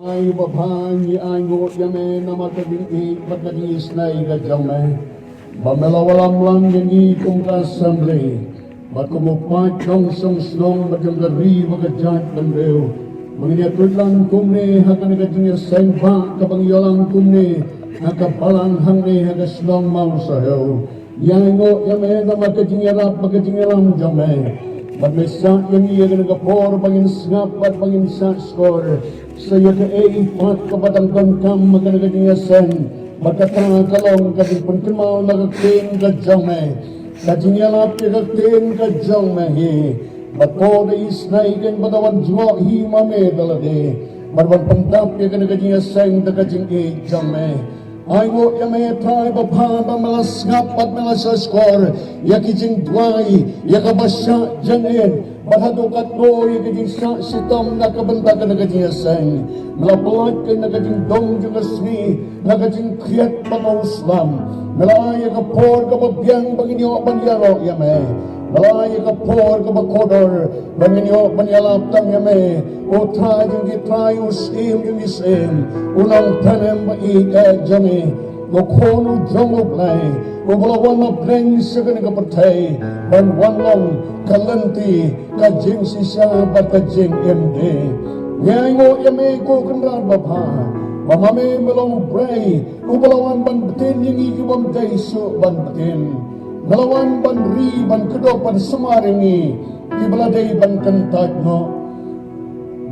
Ay babangi ay ngot yame na matading matadingis na igajame. Bamelawalam lang yangi kong assembly. Matumupat kong song matangari magajat bandeo. Manginyatud lang kumne hakan nagajingya sengpa kabangyalang kumne hakapalang hangne hakaslong Mawsahew. Yang ngot yame na matadingya ram jame. Magmesak yang iya nagapor bangin snap at bangin sa score. Saya ke ipat kepadang bangkam maganaganya sen makata kalong kading penkemau nagakin kajame kajinya lapi kakin kajame he bakode isnaikan badawan jwa hi mame dalade barban pentap ya kanaganya sen takajing jame Aigo yame try bapa malas ngapat malas skor yakijing dwai yakabasya janin Bahadukat ko yakijing sa sitam nakabenta ka nagajing asang malapalat ka nagajing dong juga sni nagajing kriyat pangauslam malaya kapor kababiyang banginyo panyaro yame malaya kapor kabakodor banginyo panyalap tang yame o try yung gitry usim yung isim unang tanem jame Lokono jongo play, ubalawan mabreng sa kanagapatay, banwan long kalanti, kajing sisa batajing MD. Ngayon mo yame ko kanran baba, mamame melong bray, ubalawan ban batin yung ikiwam dayso ban batin. Nalawan ban ri ban kedo ban semaringi, ibaladay ban kantag no.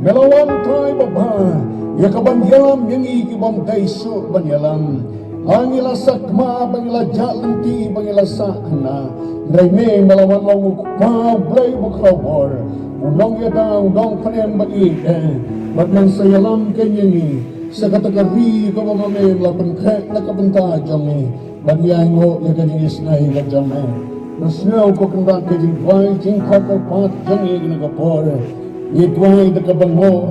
Nalawan tay baba, yakaban yalam yung ikiwam dayso ban yalam. Bangila sakma, bangila jalanti, bangila sakna. Raime malawan long ukpa, bray bukrawar. Unong yada, unong panem baik. Batman sayalam kanyangi. Sa katakari ka mamame, lapan kek nakabenta jami. Banyango yakanyis na ilajame. Nasnaw ko kandak kajing dway, jingkak pat jami ginagapor. Yedway dakabango,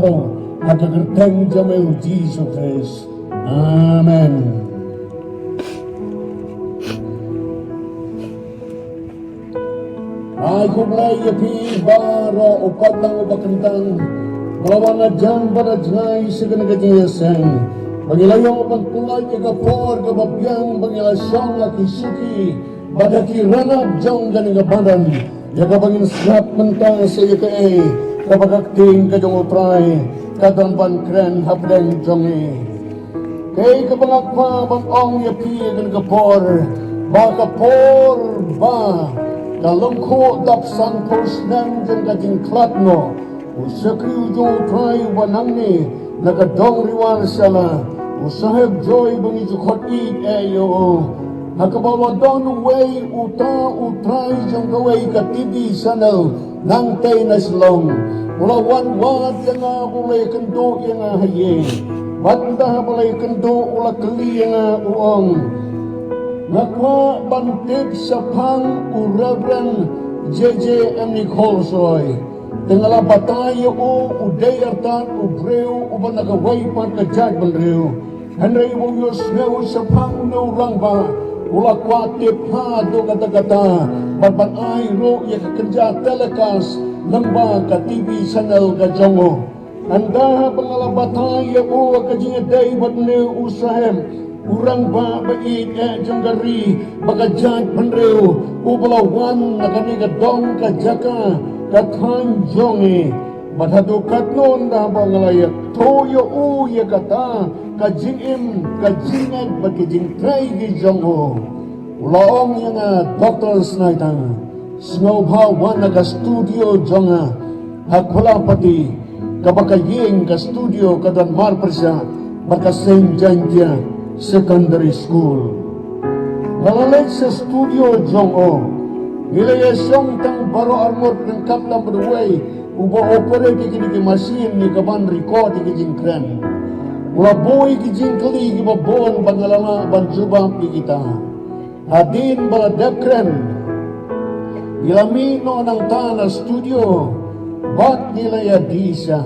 hakagerteng jami Jesus Christ. Amen. Ay kumlay yapi baro upat ng ubakantang malawan na dyan para dyan sa kanagatiyasan pangilayo pagpulay kagapor kababiyang pangilasyong akisuki badaki ranab dyan kanigabadan yakabangin slap mentang sa yakae kapagakting kajong utray kadang Nongkren hapdeng dyan kay kabangakpa bangong yapi kanagapor bakapor ba Kalungko dapsan posnang jeng kajing klatno usakri ujung try wanangni nagadong riwar sala usaheb joy bangi jukot ayo hakabawa don way uta utray jeng gaway katidi sanal nang tay naslong ulawan wat yang ulay kendo yang haye banda balay kendo ula keli yang uong Nakwa bantip sa pang urabran JJ Nicole soy. Tingala batayo o udayartan ubreo uban nagaway pan kajad banreo. Henry Wuyos neo sa pang naurang ba. Ula kwa tip ha do kata-kata. Baban ay ro yakakerja telekas nang ba ka TV channel kajongo. Anda pangala batayo o kajingaday bat neo usahem. Urang ba bait janggari bagajat panreo ubalawan nakanigadong ka Jaka kakanjongi badhado katnon da bangalayak toyo uya kata kajingim kajingan bagi Jingkren gijongo ulaong yang Dr. L.Snaitang snowbha wana ka studio jonga hakula pati kabakaying ka studio kadan marpresya baka Saint Jantia Secondary School. Nalalay sa studio Jong-o. Nilaya siyang tang baro armor ng kaplang paduway uba opere kikini masin ni kaban record ki Jingkren. Ula boy ki Jingkli ki babon bangalanga banjubang kita. Hadin bala Nongkren. Gilamino ng tanah studio. Bak nilaya disa.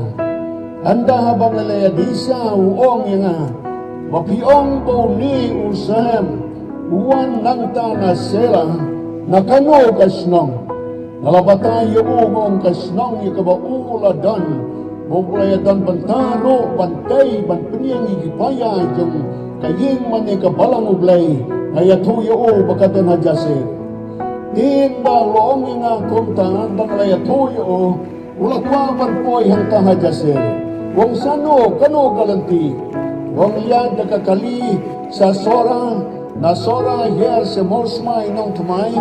Anda habang nilaya disa uong yang Mapiong po ni usaham uwan ng tanah sela nakano kasnong nalabatayo umong kasnong ikabauladan Bogulay dan bantaro, bantay, banpiniang igipaya yung kaying mani kabalang ublay, kaya tuyo o baka doon hajasir. Tinda loong nga kumtaan, dan kaya tuyo o, ulakwaban po'y hanta hajasir. Wong sano, kano galanti, wong yan nakakali sa sora, na sora hier sa morsmay nong tumay,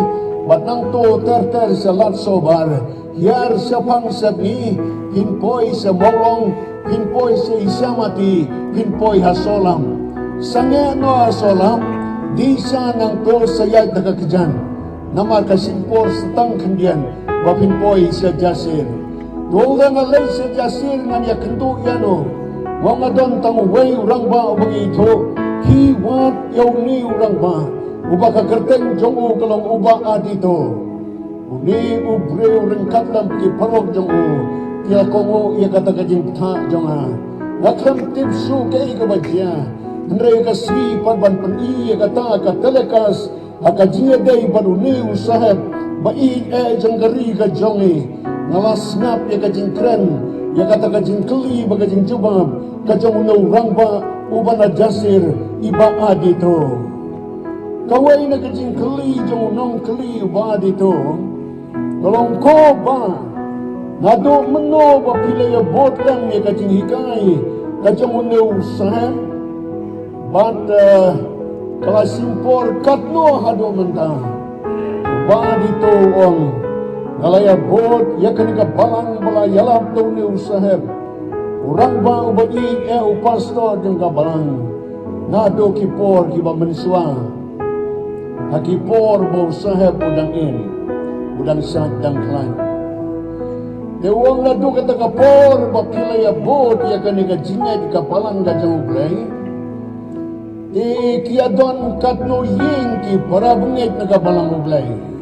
bat nang to terter sa latsobar, hier sa pangsabi, hinpoy sa molong, hinpoy sa isamati, hinpoy hasolam. Sangeno hasolam, di sa nang to sayad nakakadyan, na makasimpor sa tangkandian, bapinpoy sa jasir. Doon nga lay sa jasir nga niya kendo yano, mga doon tanguway urang ba o bang ito, hiwat yaw ni urang ba, uba kakerteng jong u kalong uba adito. Uni ubre urang katlam kiparog jong u, kaya kongo iya katagajing ta jong ha. Nakram tipsu kay kabadya, Andrei kasi panban pan iya kata katelekas, akajinga day baruni usahab, bai jang gari ka jong ngalas ngap ya ka Jingkren, ya kata ka Jingkli baga Jingjubab, ka jong urang ba uban na jasir iba adito. Kaway na ka Jingkli jong Nongkli uba adito. Kalong ko ba nado meno ba pilaya bot lang ya ka Jinghikay, ka jong usahan, bat kalasimpor katno hado menta. Uba adito ang nalaya bot, ya kanika balang bala yalap daw ni usaheb. Urang ba ubadi upastor ng kabalang. Nado kipor kiba maniswa. Hakipor ba usaheb udang udang sadang klan. Dewang nado katakapor, bakilaya bot, ya kanika jingay di kabalang gajang ublay. Di kiadon katno ying ki parabungit na kabalang ublay.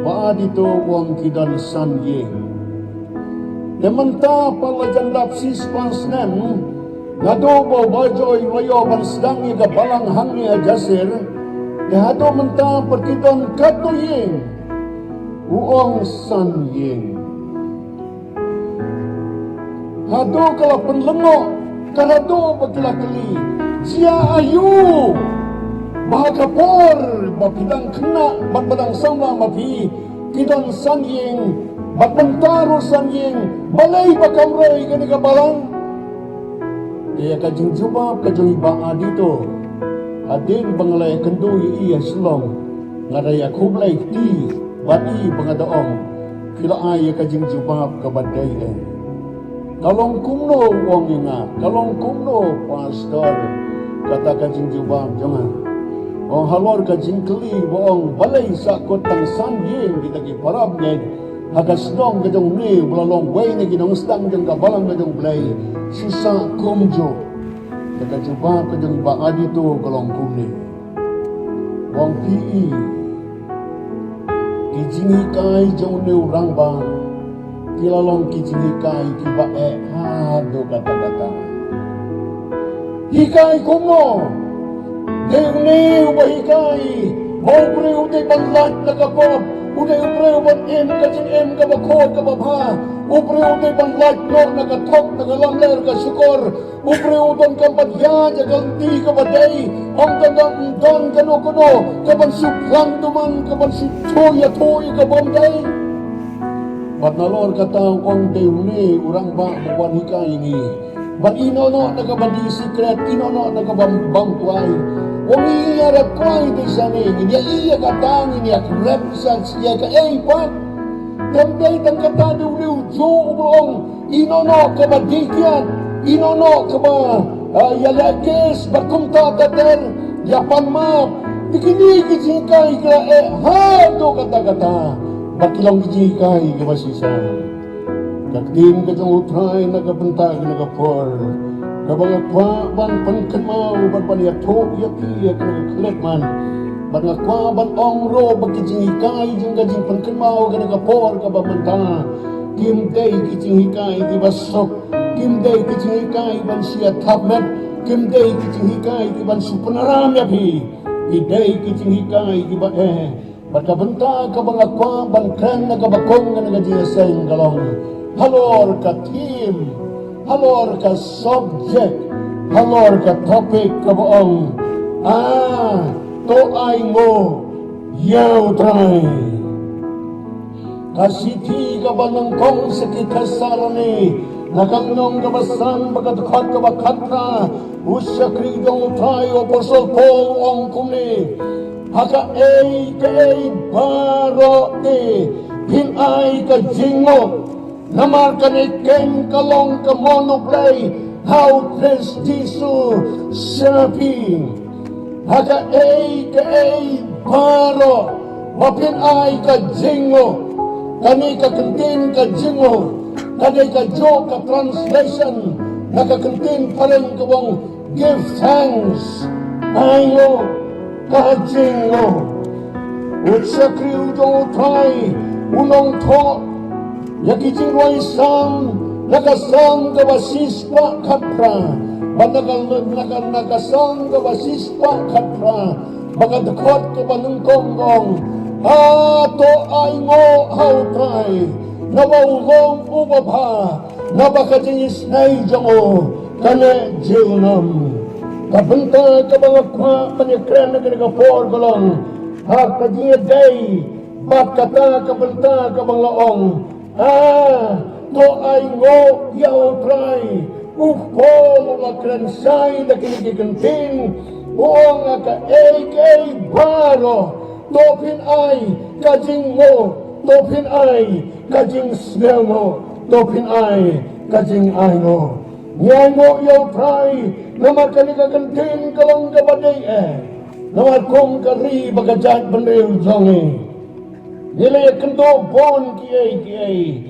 Ba dito wang kidan san yeng. Demanta pala jandap sispans nem, nadobo bajoy layo bansdang iga balang hangi ajasir, dehado menta perkidan kato yeng, uong san yeng. Hado kala penlengo, karado bagilakali, jia ayu. Bahakapor, bapidang kena, batbadang sama mapi, kidan sanyeng, batbantaro sanyeng, balay bakamray kani kabalang. Kaya kajing jubab, kajing iba dito, adin bangalay kendoy iya silong, ngaraya kublay ti, bati bangadaong, kila ay kajing jubab kabaday Kalong kumno wong nga, kalong kumno pastor, kata kajing jubab jangan. Ang halor ka Jingkli boong balay sa kotang sanyeng kita kiparab ngayad hagasdong kadong ni bulalong way na ginangustang diyang kabalang kadong blay susa kumjo nakajuba kadong baa dito kalong kumni wang pi kijingikay diyang ni urang ba kilalong kijingikay kibae hado kata-kata hikay kumno Dewni ubahikay, maubre uday banlat na kapab, uday ubre uban kajing kabakod kababha, ubre uday banlat no nakatok nakalamler kasukor, ubre udan kapadya jaganti kabaday, ang dagang don kano-kano, kaban suplang duman, kaban sutoya kabamday. Bat nalor katang ang dewni urang ba buwan hikay ni, bat inono nakabadi secret, inono nakabambangkway, Wong iya rakway di sana ini iya katang ini ak represent siya ka pak damday tang katado ni ujo ubrong inono ka badikyan inono ka ba yalakes bakumta tater yapan map dikini kijikay ka hado kata-kata bakilang kijikay ka basisa kakdim ka jang utray nagabantag nagapor Kabang akwa ban pangkamaw ban paniyato yaki kanagaklet man ban akwa ban ongro bagkijingikay jing gajing pangkamaw kanagapor kabamanta kimday kijingikay di basok kimday kijingikay ban siya tabmet kimday kijingikay di ban supanaram yapi iday kijingikay di ba Batabanta kabang akwa ban kren nagabakong nga nagajiyasay ng galong halor ka theme, halor ka subject, halor ka topic kabuong to ay ngo yaw try. Kasiti ka ba ng kong sakit hasarani, nakangnong kabasan bagadukhat ka ba katra, usya kridong tayo Apostol Paul ang kumni, haka ay ka ay baro hinay ka jingo, namar ka ni ken kalong ka monoplay, how prestiso sabi, haka ay ka ay baro, mapin ay ka jingo, kani ka kantin ka jingo, kani ka jo ka translation, nakakantin pa rin kawang give thanks, ayo ka jingo, utsa kriw dong utay, unong to, yakijing waisang, nakasang kawasispa kapra, nakasang kawasispa kapra, makadakot ka ba ng konggong, ato ay ngo hautay, nawawong ubaba, nabakatinis na ijango, kane jilnam. Kabenta ka mga kwa, panikren na kanigapor galong, hakadiya day, bakata kabenta ka mga laong, to ay ngo yaw try, ufo mga krensay na kinikikantin, buong ka ay baro, topin ay kajing mo, topin ay kajing smell mo, topin ay kajing ay mo. Nyay mo yaw try, naman kanikakantin kalang gabaday naman kong kari bagajat bandayo jongi. Nilay kendo bon kiyay,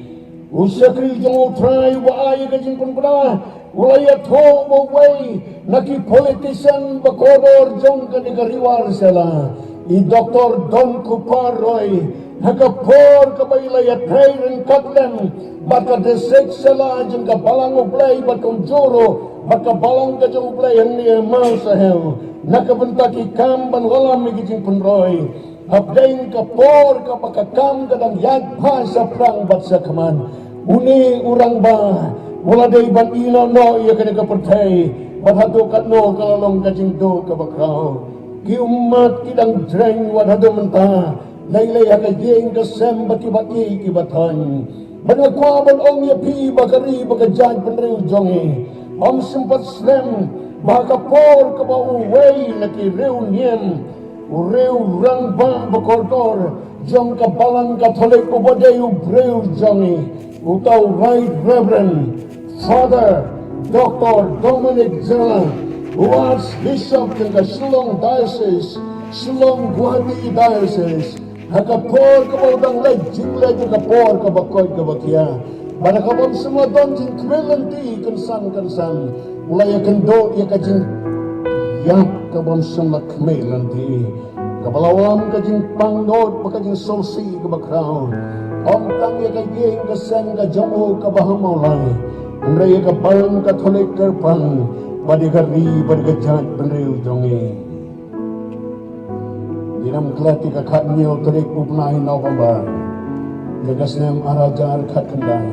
usakri jong try waay kajing punpuna, walay ato maway, naki-politician bakodor jong kanikariwar sila. I-Dr. Don Kuparoy, nagapor kabaylay at Rayren Katlen, baka desek sila dyan kabalang ublay, bakong juro, baka balang ka dyan ublay, ang niya Mawsahew, nakabantaki kamban wala magiging punroy, abdain kapor kapakakam kadang yagpa sa prang bat sa kaman, uni urang ba, wala day ban ino no iya kanikaportay, bathado katno kalalong kajing do kabakraw, kiumat kidang dreng wadhado menta, laylay hakajeng kasem baki-baki kibatan, banagwaban ong yapi bakari bakajad panriw jongi, om sempat slem, bakapor kabauway nakiriw niyem, urew rangba bakordor, jong kabalang katolik ubaday ubrew jongi, utaw Right Reverend Father Dr. Dominic Zilla, who was Bishop ng Silong Diocese, Silong Guwati Diocese, nakapor kabawdang lejingled nakapor kabakoy kabakya, banakabang sumadon jing kmelanti kansan, ulay akando yakajing yak kabang sumak kmelanti, kabalawam kajing pangnod pakajing solsi kabakraw, omtang yakajing kasen kajamo kabahamolay, andray kabalang katolik kerpang, badigari badigajat penriw jongi. Dinam kelati kakat niyo terik upnai November, jagas nem arajar kat kendai.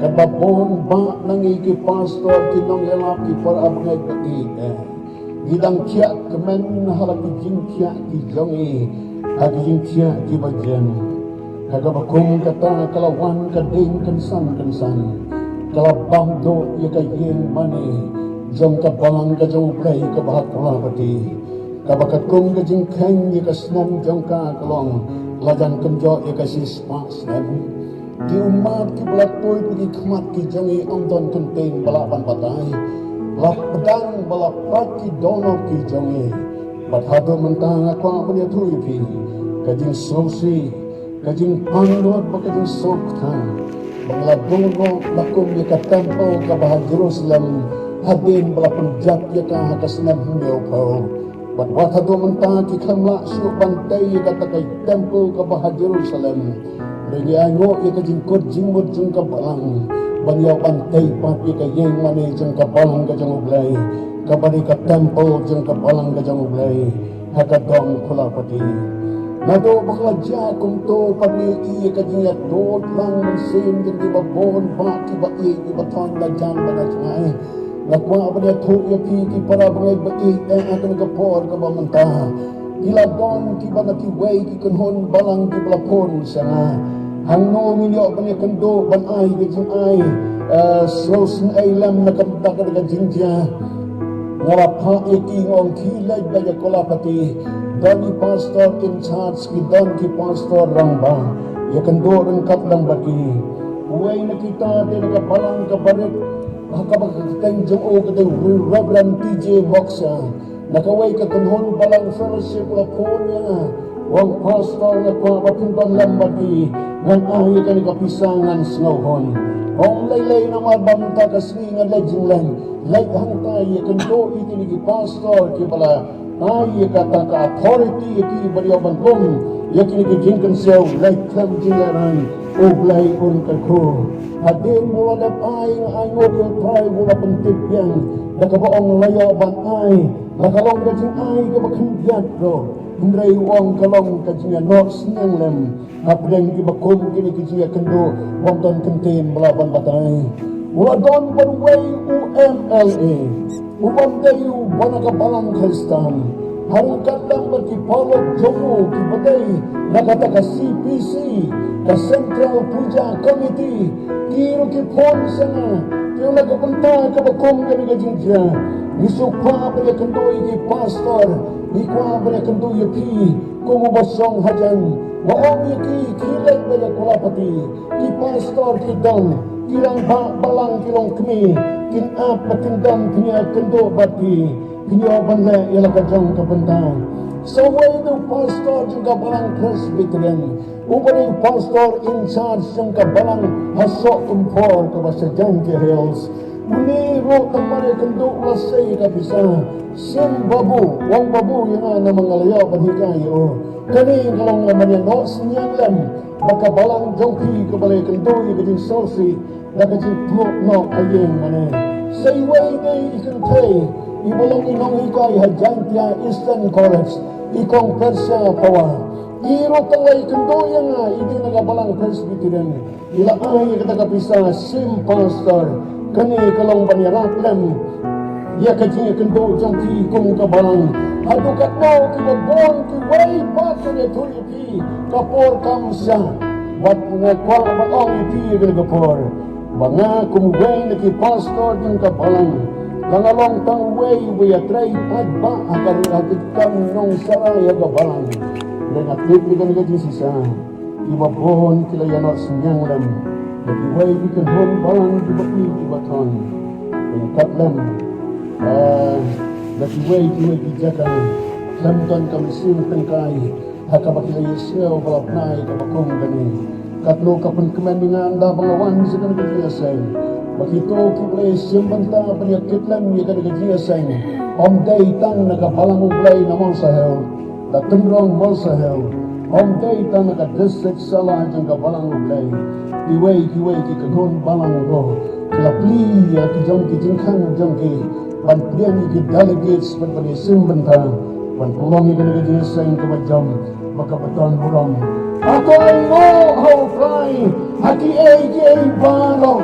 Kababon ba nangiki pastor kinong yalapi para abangay kaite. Gidang kiak kemen halaki jingkiak ki jongi, haki jingkiak ki bajen. Kagabakong kata kalawan kading kansan, kalabang do yakayeng mani, jong kabalang kajong play kabahak pati, kabakat kong kajingkeng yakasnan jong kakalong, lajan kenjo yakasis pasnem, di umat ki belatoy pagi kemat ki jongi amdon kenting balapan patay, lap pedang balapat ki dono ki jongi, bathado mentang akwa penyatui pi, kajing sosi, kajing panglot bakajing soktan, Bangladono lakum yaka tempo kabahag Jerusalem, hadin balapun jat yaka hakasnan hunyaw pao. Batwat hado mentang kiklamla siyo bantay yaka takay tempo kabahag Jerusalem. Renyango yaka jingkot jingmut jing kabalang, banyaw bantay pat yaka yeng mani jing kabalang kajang ublay, kabadi ka tempo jing kabalang kajang ublay, hakadong kulapati. Nado bakladya kung to pag-iiya kanyang doon lang mansin yung ibabon ba kibai ibatan na dyan ba na siya nakwa ba niya tuya piki para ba ibai ang nagapor ka ba manta iladon kiba nakiway kikunhon balang kiblapon siya nga hangno minyo ba niya kando banay gajing ay slosin ay lam nakamta ka gajing siya ngapa ikingong kilay ba niya kolapati Dani pastor in charge ki dan ki pastor rangba ya kando ren kat lang baki uway na kita de nagapalang kabarit hakabagkateng jong o kate Reverend TJ Moxa nakaway ka kunhon balang fellowship la ponya wang pastor na kwa mapintan lang baki ngan ahi ka nagapisangan snowhon ong laylay na mabanta kaswi nga legend lang like hangtay ya kando ikinigi pastor ki bala ay kata ka authority ki bariya bangkong yakini ki Jingkren sew like kam jingaran oblay on kako hadin mo na ay ngot yung try mo na pantibyan nakabaong layo ban ay nakalong ka jing ay kabakandiat ro Hindray wang kalong ka jing nots niyang lem hapdeng ki bakum kini ki jing kendo wang don contain balaban batay mula don barway UMLA upang kayo ba nakabalang Kristan harungkat lang magkipalog jomo kibatay nakata ka CPC ka Central Puja Committee kiro kipon sana kiro nagapanta ka bakom kami ka jinja nisukwa ba niya kandoy ki pastor ikwa ba niya kandoy ki kumubasong hajan waong yaki kilay ba niya kulapati ki pastor ki dong kirang balang kilong kami kinap matindang kanya kendo bati kinyoban na ilakadang kabantang sa way ng pastor yung kabalang presbyterian upan yung pastor in charge yung kabalang hasok kumpor kaba sa Janky Hills uniro tamari kendo wasay kapisa sim babu wang babu yung na mga layaw panhikayo kani kalong naman yan no sinyalan makabalang jongki kabalay kendo yung kajing salsi nakajing plot no ayeng manin say way day ikantay ibalong inong ikay hadyantia Eastern College ikong Persia pawa iro talay kandoya nga hindi nagabalang presbyterian ila ay katakapisa sim pastor kani kalong banyaratlam ya kajing kando jangki ikong kabalang hadukat mo kibabon kiway pato na tulipi kapor kamsa bat nga kwa baong ipi gagapor mga kumugay na ki pastor ng kabalang langalong tang way we try padba akariatit kam nong saray kabalang dan atlit ni kan gaji sisa ibabon kilayanot senyang lam jadi way bikin hon balang dibapi dibaton dan katlam jadi way di Jaka lamton kami sim tengkai hakabakilay siyaw balapnay kabakong gani katlo kapun kemendingan da bangawan sekan kejiasan bakito kiblay simbanta penyakit lam yakan kejiasan om daytang nagabalang ublay na Mawsahew da tengrong Mawsahew om daytang nagadesek salah jang kabalang ublay kiway kikagon balang roh kilapli ya kijongki jingkren jongki panprian ki delegates panpani simbanta panpulong yakan kejiasan kemajam maka beton burong ako ay mo haupay haki ay balo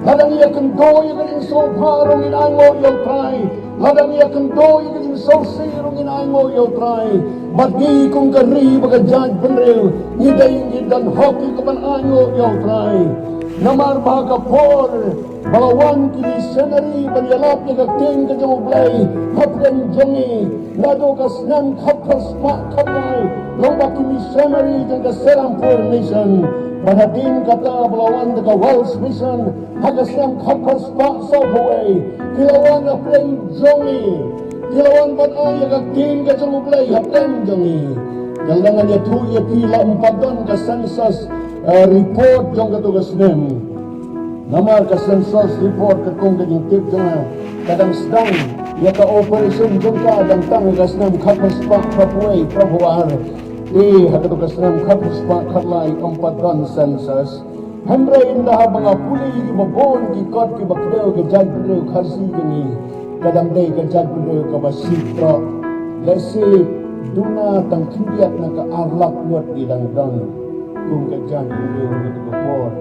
ladang iya kendo yung so parong inay mo yung try ladang iya kendo yung so sirong inay mo yung try bagi kong kari baga judge penril ngiday yung dan hoki kapananyo yung try namar baga por balawan kini senari banyalap yung kakting kajamublay hapren jongi lado kasnam kapas mak kapay lomba kini senari yung kaserampur mission Panatin kata belawan dekat Wells Mission hagasam kapas pak sobway kilawan apeng jongi kilawan ban ay kakting kajamublay hapren jongi galangan ya tu ya pila umpadan ka census report jong katugas nem namar ka census report kakong kanyang tip jang kadang sedang ya ka operation jong ka dan tang kasnam kapas pak papuay papuar hatugas nem kapas pak katlay umpadan census hamre indah mga puli ibabon kikot kibakdew kajagdew karsi gani kadang day kajagdew kabasitro lesi Duna tang kindiat na kaarlak buat idang-dang kung kajan iliw na kapor.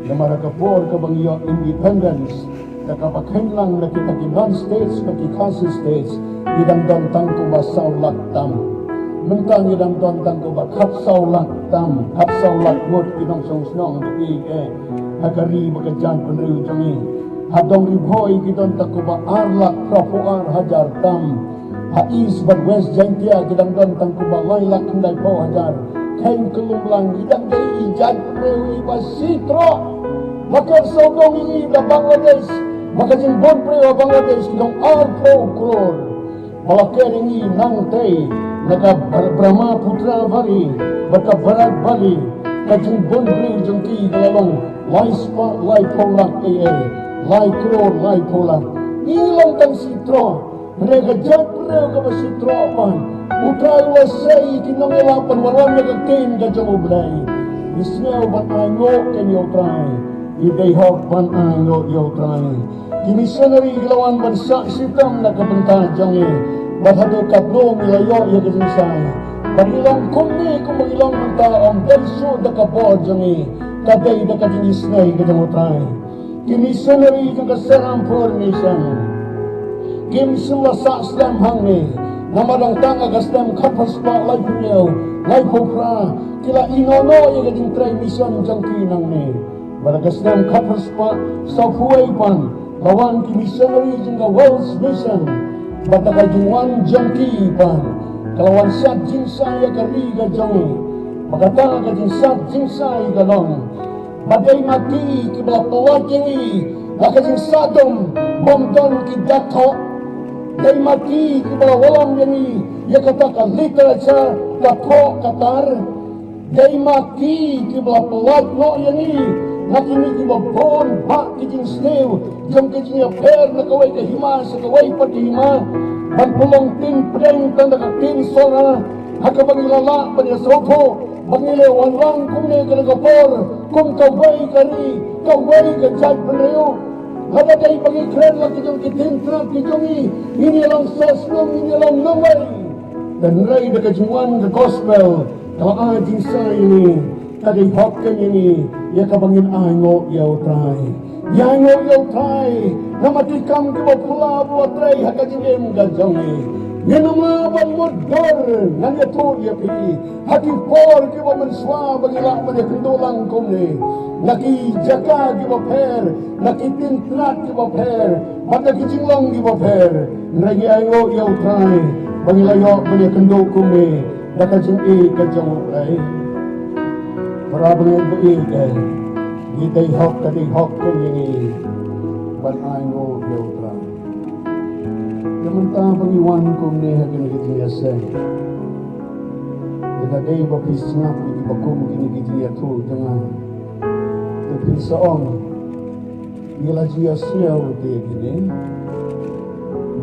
Na marakapor kabang iyo independence na kapakhen lang na kita kinan states na kikasi states idang-dang tang kumasaw laktam. Mentang idang-dang tang kubakapsaw laktam kapsaw lakmut kinong song-snong Hakari bakajan penriu jangi hadong ribhoy kiton takuba arlak propuar hajar tam hais bar west jantia kidang don tangkuba lailak kendai po hajar kain kelumlang idang day ijad penriu iba sitro makar sodong ini da Bangladesh makajin bon preo Bangladesh kidong arpo kulor balakar ini nangtay naka Brahma Putra Bali baka Barat Bali kajin bon preo jangki galalong lai spa, lai polak lai kror, lai polak ilang tang sitro mereka jatrew ka ba sitro pan utay wasay kinangilapan walang nagagtin ka dyan ublay isngaw ban ango ken yaw try iday hok ban ango yaw try kinisanari ilawan bansa sitam nakabanta dyan bathado katno milayo yagasinsay pag-ilang kumni kung mag-ilang ng taong daiso da kapod dyan kaday da kadinisnay kadamutay kinisanari kang kasarang formation kim sumasa slam hangni namadang tanga gaslam kapaspa lai punyaw lai popra kila inono yung kading try mission dyan kinang ni baragaslam kapaspa sa huway pan lawan kinisanari dyan ka world's mission batakay jingwan dyan pan kalawan siya jinsaya kariga dyan makatanga ka jinsat jinsay galong baday mati kibala pawagini nakajing sadom bomdon kidato day mati kibala walang yani yakataka literature kapo katar day mati kibala pawagno yani nakini kibala bon bak kijing snew jom kijing aper nakaway kahima sa kaway patihima Pagpulong ting preng tanda ka ting sora hakabang ilala pa niya sopo Bangilewan lang kung niya kanagapor kung kaway kari kaway ka dyan panrayo hadaday pangikren lang kijong kitintrat kijong inilang sasnong inilang namay dan ray na kajungan ka gospel kawaading sa ini taday hokkan ini yakabangin ango yaw tay yango yaw tay na matikam kiba pula buat ray hakajingin gajong Yenumaban modor nanya tu dia pi haki por ki ba menswa bagila man kendolang komne naki jaka ki ba per naki tintrat ki ba per mata ki jinglong ki ba per nagi ayo yau trai bagila yo man kendo komne daka jing ka jang ai para bangin ba ai gitai hok tadi hok ni ban ayo yau trai Namanta pangiwan kong neha kinigitiyasay. Dadaday bapis nga pagkibakom kinigitiyato dengan Tepin saong Ila jiyasyaw te gini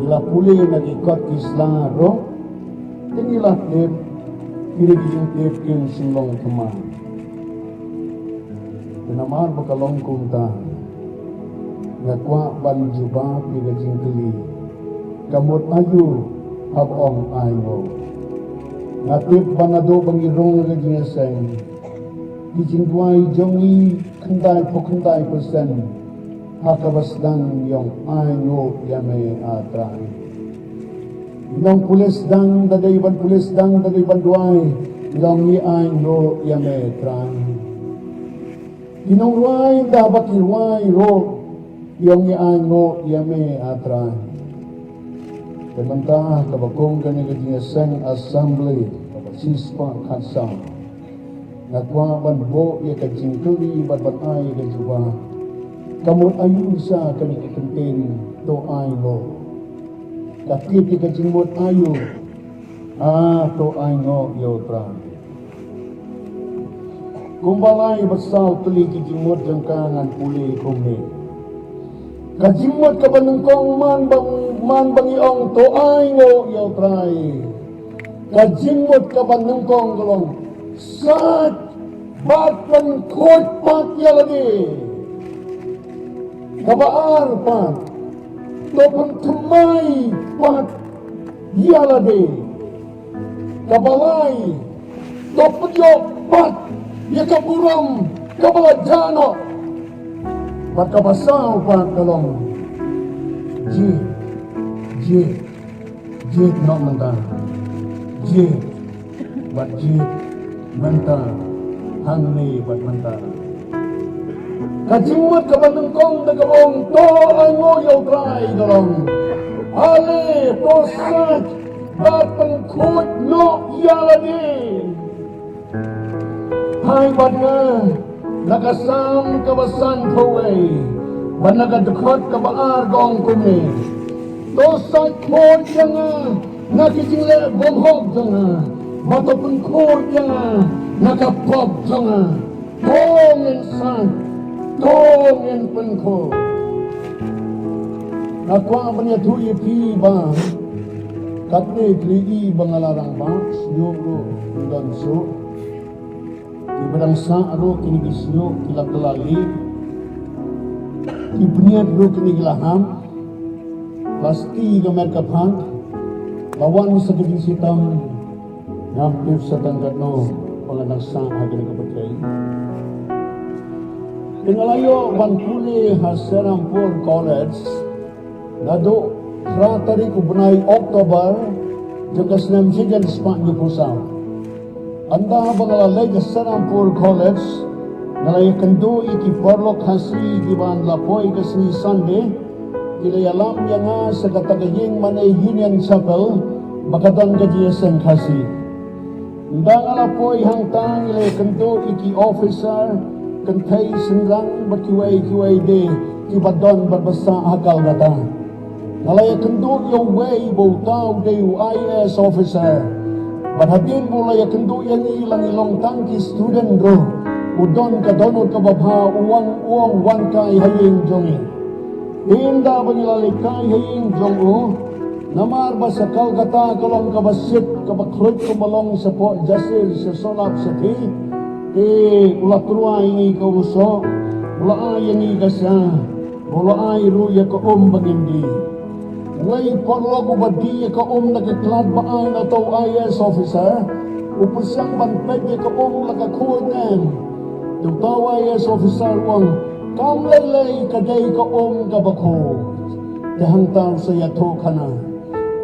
Ila puli nagikot islaro Tinila tip Kinigitiyang tip kin sinlong teman Tinamar bakalong kumta Ngakwa ban jubah pigajing keli Kamot ayu habong ayo Natip banado bangirong nagajinaseng Kijingway jongi kendai po kendai persen Hakabasdang yung ayo yame atay Inong pulis dang dadayban pulis dang dadayban duay Ilong ni ayo yame tray Inong ruay dapat ilway ro Yung ni ayo yame atray Temantah kabakong kanigitinya seng assembly sispa kansang nakwa ban bo ya kajingkuli ban ban ay kajuba kamot ayu sa kanikikentin to ay lo kakiti kajingmot ayu to ay ngo yotra kumbalay basal tuli kajingmot jangkangan puli kumni kajingmot kabanengkong man bang iong to ay ngo yaw try kajingmot kabanengkong golong sat bat pangkot pat yalagi kabaar pat to pangtumay pat yalagi kabalay, topyo, pat, yakaburam, kabalajano, pagkabasaw pa kalong, jit no manta, jit, but jit manta, hangni but manta. Kajimut kabatungkong nagabong to ay ngoyaw try kalong, ale posat, bat pangkut no yaladin. Hai bat nga, nakasam kabasan kaway, bat nagadukot kabaar gong kumi. Tosay kod yang nakijingle bomhog jang, bato pangkut yang nakapog jang, tongin san, tongin pangkut. Nakwa banya tuye pi ba, katne tri bangalarang ba, siyoro danso. Ibadang sa aro kinigisyo kilakalali, ibniat ro kinigilaham, pasti gamer kapan, lawan sa kidisitam, ngampir sa tanggat no, panganak sa agad kapatay. Pinalayo Bankuli Haserampur College, nado Tratari Kubnay Oktober, Jakas Namsigan Spanyo Pusaw. Anda bangalalay ka Serampur College, nalay kando iki porlok hasi giban lapoy kasni Sunday, kilayalam niya nga sa katagaying manay Union Chapel, makadang gajiyasan kasi. Anda nga lapoy hangtang ilay kando iki officer, kantay sinrang bakiway de, kibadon barbasa hakal gata. Nalay kando yung way bautaw de IS officer, Badhatin mulai kendo yang ilang ilong tangki student ro udon ka donod ka babha uwang wan kai haying jongi inda bangilalay kai haying jongo namar ba sa Calcutta kalong kabasit kabaklut kumalong sa po jasir sa solap sa ti ulatruay ni kauso ulaay ni kasa ulaay ruya ka bagindi Way parlo badi ka nagklad baan atau IS officer upusang banped ka lagakunan tutaw IS officer wang kamlaylay kaday ka gabako dahang tao sa yato ka na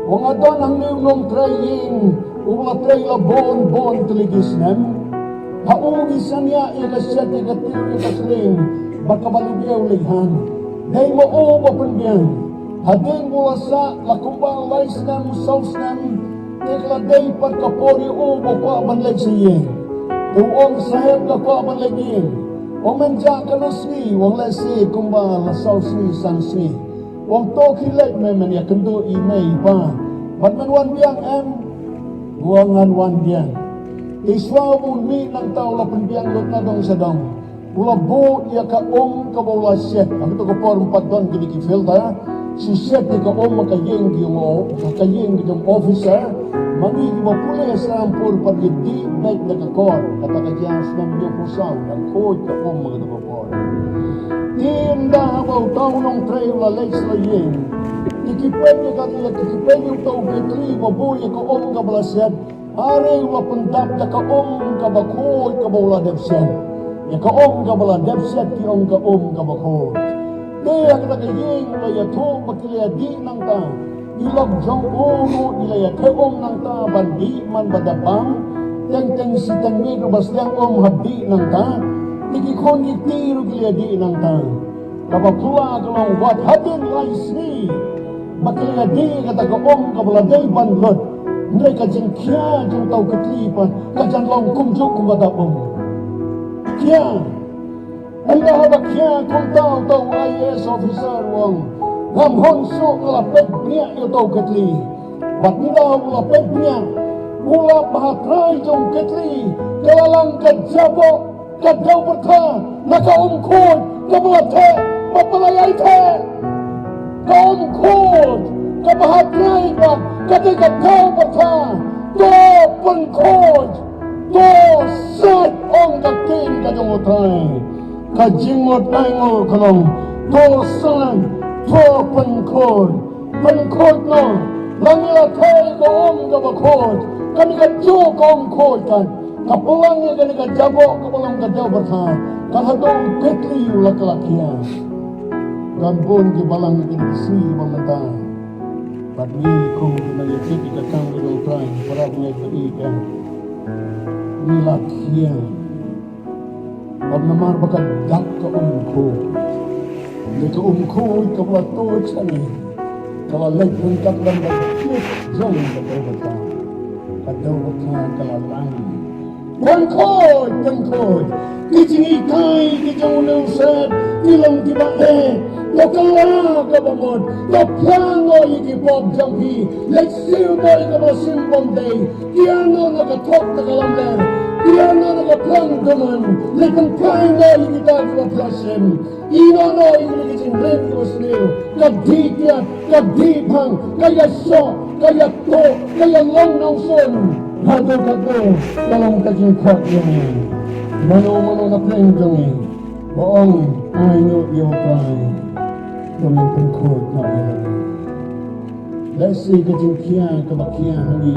wang adon ang nilong traying ulatray la bon tiligisnem haugisan niya ikasyat ikatir ikasling baka baligyaw lighan day mo mapandiyan Hading mula sa lakumbang lais ng saus ng tikladay pagkapori o bukwa banlag siya. Tuwang sahib lakwa banlag yin. Wang menja kalusni, wang lasi kumba la saus ni sansi. Wang toki lait memen ya kendo imay pa. Batman wan biyang buangan wan biyang. Iswa mi ng tao lapan biyang lot na dong sa dong. Mula bu ya ka kabawla siya. Ang ito ko po rumpat doon kinikifilter. Si Seth ka makayeng yung officer, mangingi mo pula sa ampur pag-hindi baik nakakor, katakadyas ng iyo pusaw, ng kod ka mga nakakor. Tinda habaw tao ng trail na legs na yin, ikipay yung tao kitri, mabuya ka kabalasyad, ari wapandap na kabakoy kabawla depsyad, ya kabala depsyad ki kabakor. Kaya nakaying layato makilaya di nang ta ilog jong uno ilaya keong nang ta bandi man badabang teng si tengmi bastyang habdi nang ta ikikon iktiru kilaya di nang ta kapapula kalong wat hatin laisni makilaya di kata kabaladay banlod nilay kajing kya jong tau ketlipan kajan long kumjuk kumbadabong kya Anda habakya kung tao IS officer wang ngamhonso kalapet niya ito ketli. Ba't nila ulapet niya? Ula pahatray jong ketli. Kalalang kadjabo, kaddaw berta, nakaumkod, kamalate, mapalayay te. Kaumkod, kapahatray ba, kadikadaw berta, to pangkod, to sad ang kakin kadong utay. Kajimot aingo kalong dosan to pangkod no langila tay ko gabakod kan jo kong khoi kan kapulang ya kan jabo kapulang ka jabo tha kalhatong quickly ulakalakia dan pun di balang ni si mamata pagi kong na yakit ka kang do try para ni ka nilakia ob namar baka dak ka umko ni ka umko ka plato chani kalau lagi tak dalam kit jom ka bata kadang kalalang Bangkod, kijingikai, kijaunusad, kilang tibae, lokala kabamod, kaplango ikibob jampi, leksiuboy kabasimbong day, kiano nagatok na kalamler, kiano nagaplang daman, lekang kaino ikita kibaplasim, inono ikikijinrin kiwasniw, kadikya, kadipang, kaya so, kaya to, kaya long ng son, Hado-hado, dalam kajingkot niya. Mano-mano na prendong eh. Boong ayo iotay. Dalam pengkot na ilagay. Lasi kajingkya kabakya hangi.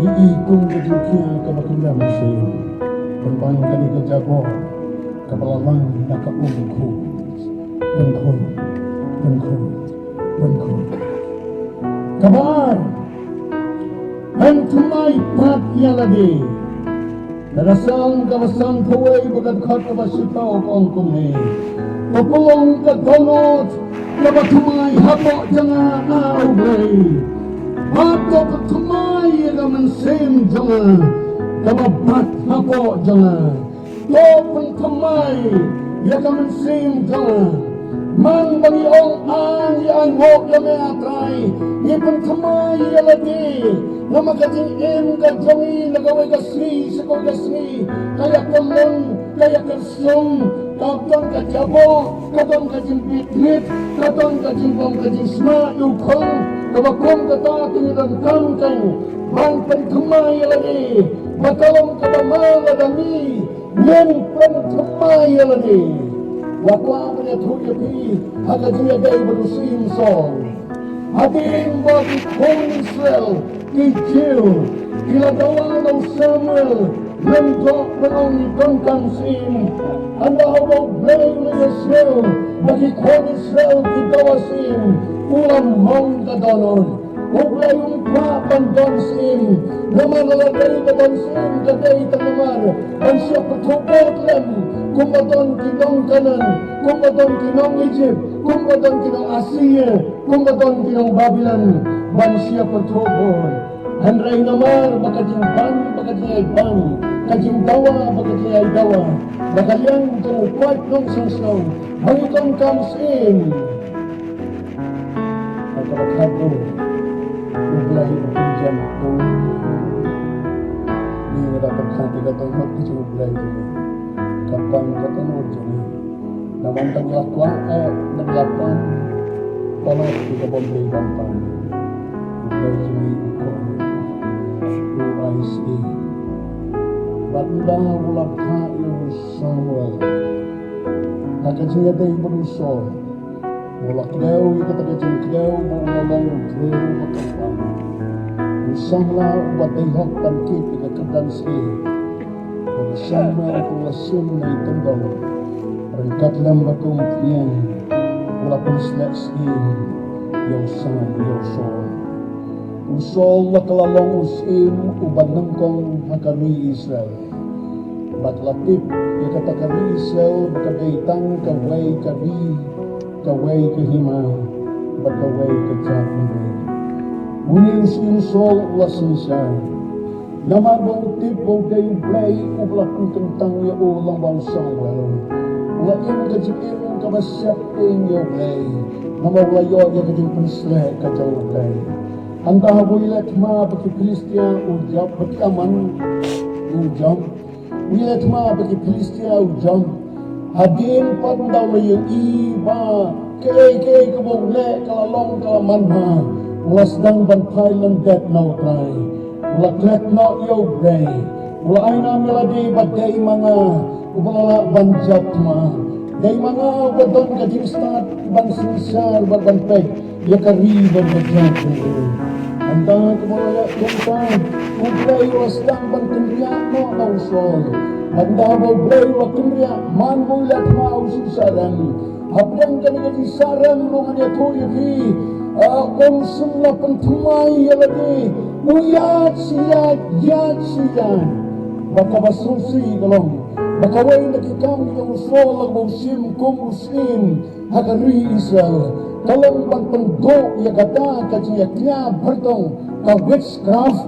Iikong kajingkya kabakandam siya. Pemban kani kajabo. Kapalamang nakaungkot. Pengkot. Pengkot. Pengkot. Kabar! Ang tumay pat yalagi. Narasang kawasan kaway bagat kat kabasitaw kong kumay. Kapulong kagonot, kabatumay hapo janga aubay. Bato katumay yagamansim janga, kababat hapo janga. Topang tumay yagamansim janga. Man bangiong ang iangok yame atray, ipang tumay yalagi. Na magkatingin ka jongi nagaway ka sri sakol ka sri kaya kalong kaya kasong kaptong ka jabo kaptong ka jimpitnit kaptong ka jimpong ka jisma yukong kabakong ka ta tinirangkang kang bang pantumay lagi bakalong ka bamala dami yan pantumay lagi wakwa mo niya tuyapi hagadiya day barusim song Hadin bagi kong Israel Kijil, kilagawa ng Samuel, Lemtok penong itongkan sim, Anda hawaw blay ng Israel, bagi kong Israel kigawa sim, ulam mong kadanon, ublay yung papandon sim, naman lalagay kadon sim, gaday tanamar, ang siya patupot lem, kumadon kinong kanan, kumadon kinong Egypt, kumadon kinong Asia, kumadon kinong Babylon, ban siya patupot. Handray namar bakajing ban, bakajing ay ban, kajing dawa, bakajing ay dawa, bakalyang tumupat ng sangsang, bangitong comes in. At kapaghato, ublay upinjan ito, di mo dapat hati katong magkajing ublay dito. Kapang katanod dyan, naman naglakwan, palot di kabombay bangpan, ublay dyan ito. UIC Banda ulap tayo Samuel Nakajinga day berusol Mulak daw ikatagajin daw Maulalong daw makapang Usangla ubat day hok bangkit ikakadang si Usangla kulasim na itandong Rangkat lambat kong tiyan Wala pang slats in Yung sang yung sol Usol na kalalong usim ubad ng kong hakami Israel. Batlatip ikatakami Israel bakadaitang kaway kahima, bakaway kajakmi. Unin sin sol ulasin siya. Namabang tipo kayo play ublak ng kentang ya ulang bangsang well. Ulain kajikin kabasyap ting ya play. Namawlayo ya kajing pensle kajaw play. Anda wilet ma bagi Filistia ujam bagi aman ujam wilet ma bagi Filistia ujam hadin pandaw mayang iba kay kabole kalalong kalaman ma wasdang bantay lang det na utay ulaklet na yaw day ulay na melody baday mga upalala banjat ma day mga wadon kajing start bansinsar babanpeg yakariban na dyan Anda kemulaya kumta, ublay wasdang bantundya mo nausol. Anda ublay wakundya, man mulat maususaran. Habang kami di sarang rungan yato yaki, kung sumla pantumay yalagi, uyat siyat, yat siyan. Baka basusi kalong, baka way nakikam yung usol ang musim kung musim, hakari Israel. Kalong pagpando yakata kajiyaknya bertong ka witchcraft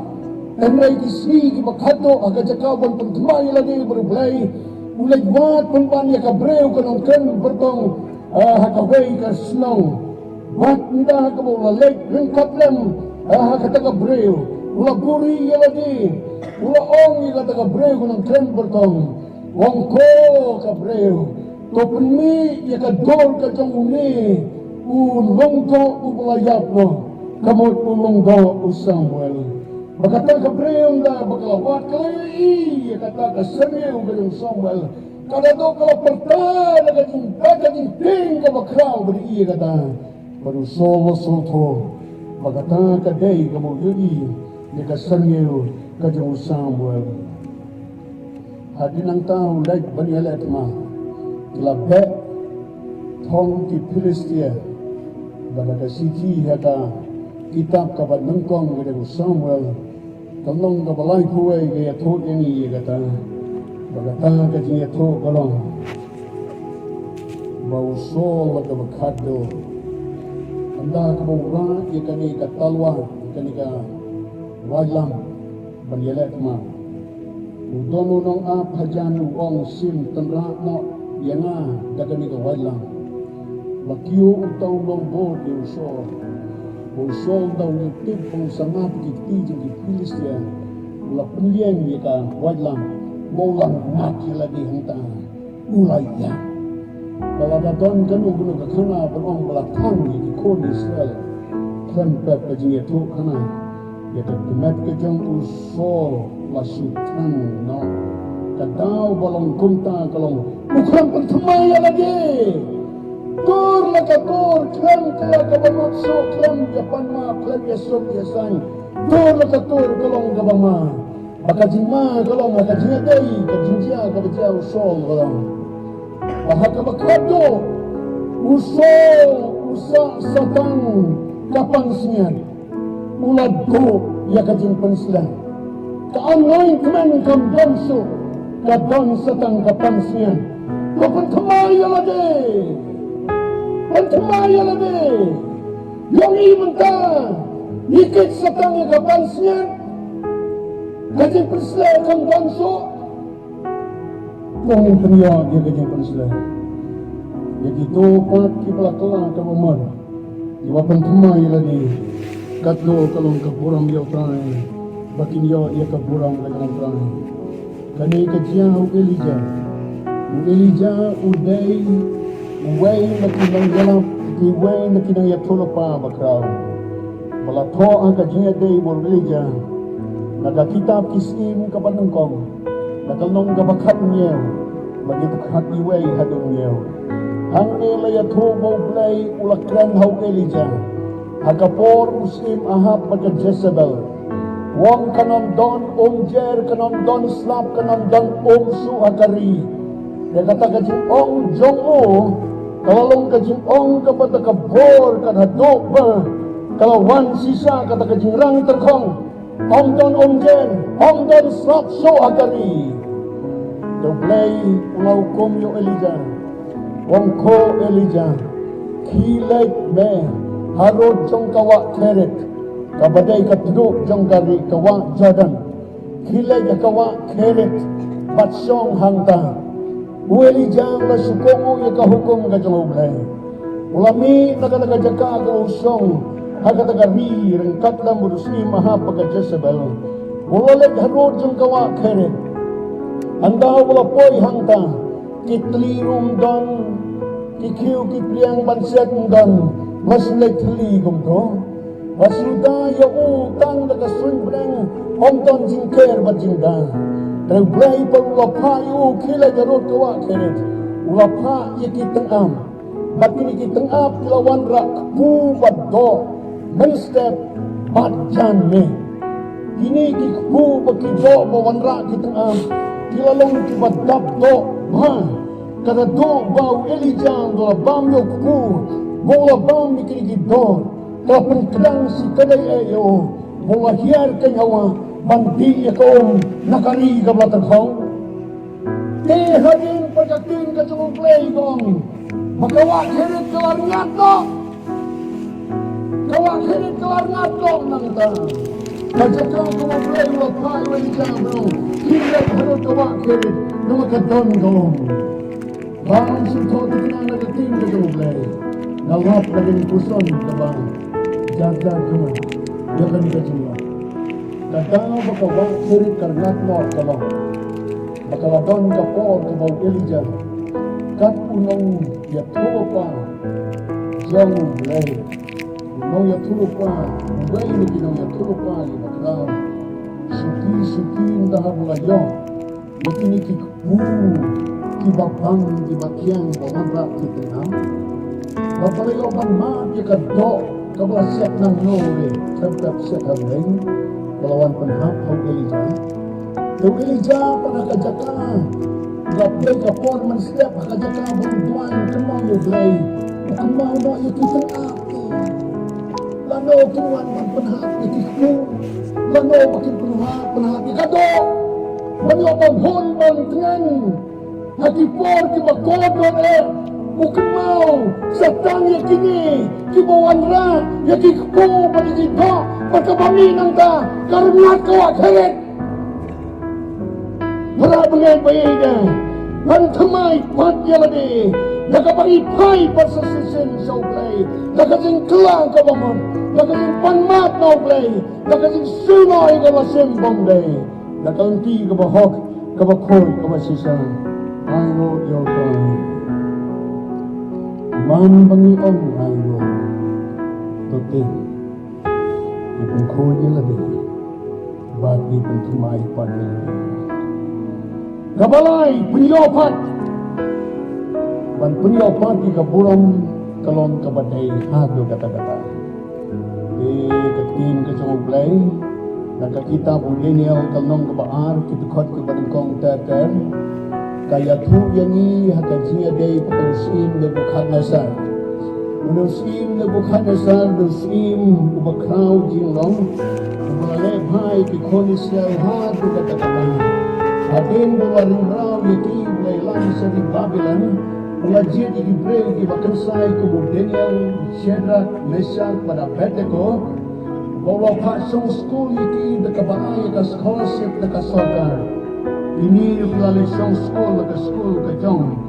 emray kisi ibakato aga jakawan pagtumay lagi berublay ulay wat pempan yakabreu kanong ken bertong hakaway ka snow wat nida hakabulalay rengkatlem hakataga breu ulaguri yalagi ulaong yakataga breu kanong ken bertong wongko ka breu topenmi yakadol ka jong uni ulong do ulayap mo kamot ulong do Samuel bakata ka breong da bakalawat kalay kata ka Samuel belong Samuel kada do kala perta daga jing daga jing ting ka bakraw beri iya kata baru solo soto bakata ka day kamo yudi ni ka Samuel ka jing Samuel hadinang tao like banialat ma ilabe thong ki Philistia Bada siji hata kitab kabat nengkong gede Samuel kalong kabalai kuwe gaya thot ini kata bagata kajinya thot kalong bau sol ka bakado anda kabura ikani katalwa ikani ka wajlam banyelet ma udono nong ap hajan ong sim tenra mo yanga dakani ka wajlam Makiyo utaw lombo di usol daw yung tipong sangat kikti yung Philistia ula penliang yaka wadlang maulang maki lagi hanta ulay yan baladaton kanu guna kakana berong belakang yaki kon Israel kan pepajing yato kana yaka kemet kejang usol lasutan no kadaw balong kumta kalong bukan pentemaya lagi Tur lakatur, klam kaya kabanotso, klam yapan ma, klam yasok yasan. Tur lakatur, kalong kabama. Baka jingma, kalong makajinga day, kajinjia, kabajia usol, kalong. Bahaka bakado, usol, usa satang, kapangsingan. Ulad ko, yakajing pansilan. Kaangoy kemen kamdanso, kadang satang kapangsingan. Kapan kamaya lagi. Pantumaya lagi. Yang imenta ikit satang yang kapansnya kajing persela kang danso kong peniya dia kajing persela jadi topat kipalakala kamamar iwa pantumaya lagi katlo kalong kapuram yaw tayo bakin yaw iya kapuram kalong tayo kani kajia Elijah uday Uway na kinang galap, iway na kinang yatula pa bakraw. Balato ang kajinga day borleja, nagakita kisim kapanungkong, nagalong gabakat niyo, magitakhat iway hadong niyo. Hang nila yatubo blay ulakran haw Elijah, hagapor usim ahap baga Jezebel. Wang kanandon omjer, kanandon slap, kanandon omsu akari. Kata kajing ong jong o, kalalong kajing ong kapata kabor kadhadok ba, kalawan sisa kata kajing rang terkong, ong don omjen, ong don slap so agari. Doblay ulaw kom yo Elijah, wong ko Elijah, kilay me, harod jong kawa keret, kabaday katudok jong gari kawa jadan, kilay kawa keret, patsyong hangta. Ueli jang la sukongo yaka hukum ka jang oblay. Ulami nakataga Jaka ka usong hakataga ri rengkat lang mudusi mahap ka Jezebel. Ulalit harod jang kawa keret. Anda wala poy hangta kitlirum don kikiw kipliang banset don mas letli gumto. Masuda ya utang nakasunbrang omton jingker ba jingda. Terbelai per ulapa yu kila jarut kawa keret. Ulapa ya kitengam. Batin kitengap kilawan rak ku baddo. Menstep Bajan ni kini kikhu bakido bawanra kitang kilalong kibadab do kada do bau Elijah do bam yokku bola bam kikido kapan kedang si kadai ayo bola hiar kanyawa bandi yakom nakari ka belakang kong te hadin pagkatin ka jumong play kong makawak hirit kelar ngato kawak hirit kelar ngato nang ta kajaka jumong play wapai Elijah bro hirit harut kawak hirit namakadon kong bang sinto tikinang nagatin ka jumong play nalap ka din puson ka bang jaga jumong yakan ka jumong kadang bakawak hirit karnat mo kalong bakaladon ka po kabaw Elijah kat unong yatulo pa jong lay unong yatulo pa way lagi nong yatulo pa bakalaw suki ndahabulayo yakini kikpu kibabang kibakyang bamanrak kitena babalayo man ma yakaddo kabasyat ng nore sabtab siya kameng kalawan panhap ng Elijah Daw Elijah panakajaka Gapday ka por man step Hakajaka bunduan Kamaw yung blay Kamaw mo yung kitang aki Lano kinuan man panhap Ikikmo Lano bakit panhap Ikado Manyo bang hon bang tengan Hakipor kibakodon Ukamaw Sa tangya kini Kibawan ra Yakikmo Panikito Pagkabaminang ta Karunat kawak helet Wala bangay bayida Hantamay patyalade Nakapangipay pa sa sisin sa uplay Nakasing klang kabamon Nakasing panmat na uplay Nakasing sunoy kabasimbong day Nakanti kabahok Kabakoy kabasisa Ayo yoga Man bangiong ayo Tuting Ipangkoy yalade Bagi pantamay patyalade Kabalay, penyopat Ban penyopat di kaburam Kalon kabadai hado kata-kata Katin kasungublay Nakakita po linyal kalnong kabaar Kitukot kabadangkong teter Kaya tu yangi hakajiya day Panusim na bukhat nasar Panusim na bukhat nasar Panusim ubakraw jinglong Ubalalebhay kikonis na hado kata-kata Hadin bawaring raw yaki laylang sa di Babylon Ulajit di Hebreo di Bakansay kubo Daniel, Shadrach, Meshach pada Abednego Bawa pasong school yaki nakabaay ka scholarship nakasorgar Ini yung lalisong school kajong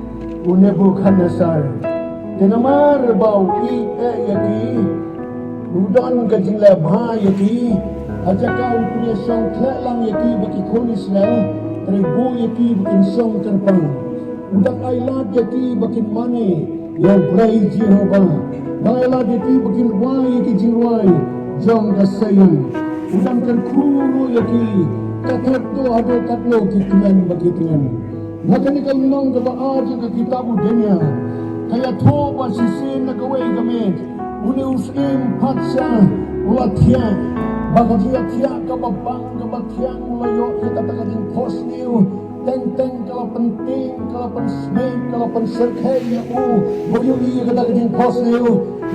Nebuchadnezzar Tinamar baw yaki Udon kajing labha yaki Ajaka punya siyang tlelang yaki baki kunis na Tribu yaki bakin siyang terpang Udak aylad yaki bakin mani Yang berai Jehovah Aylad yaki bakin wai yaki jinwai Jom kasayang Udang terkuru yaki Katatlo ada tatlo kitinan baki tinan Makanikal nong kabaad yung kakitabu denya Kaya to ba sisin na kaway gamit Uni uskim patsa Ulatya Baka tiya kababang kabatyang Ulayo ikatagating posniw Teng-teng kalapenting Kalapan snake Kalapan serkay yao Bayo iya katagating posniw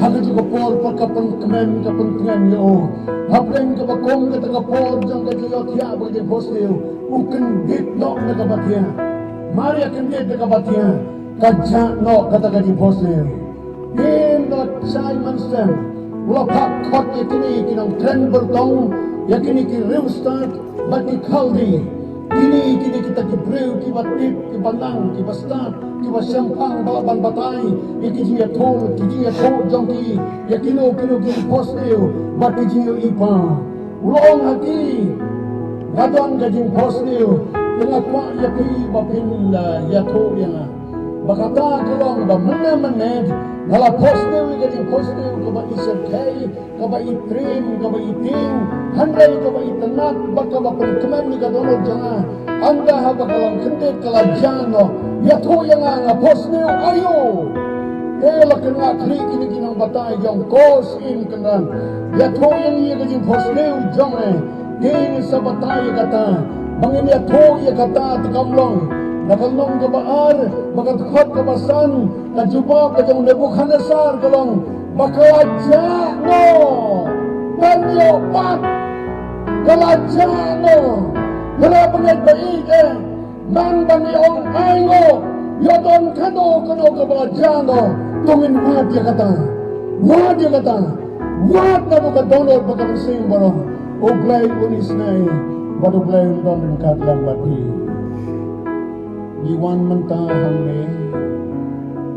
Haka juga por pagkapan kemen Kapentingan yao Hapreng kabakong katagapor Jang kajayot ya Bagating posniw Uken ditnok na kabatya Mari akan dit na kabatya Kajak no katagating posniw Him na chay mansen Wala pakot yakini kinang tren bertong Yakini ki rewstart Bati kaldi Kini kita kibreu kibatip Kibanang kibastat Kibasyangpang balaban batay Yakini yatol jong ki Yakino kini posneo Bati jiyo ipa Ulong haki Gadon gajing posneo Tengah kwa yaki bapin yato yang Bakata kalong ba mana-maned Nala posnew gajing posnew Kaba iserkay Kaba itrim Kaba iting Handay kaba itanat Baka mapagkaman ni kadonod janga Anda ha bakalang kendit kalajano Yato yang nga posnew ayo Kaya lakan nga kli kiniginang batay Yang kos in kandan ya tho yang ia ke jing phosneu jong ding sabatai kata bangin ya tho ia kata tikamlong nakalong ke baar bakat khot ke basan kajuba ke jong Nebukadnezar kalong bakalaja no banyo pat kalaja no kala banget baik man bani ong aingo yodon kado kado ke balaja no tungin wat dia kata wat na buka donor baka bersing baro ublay unis nai bado blay don rin kadlang bati iwan mentahang ni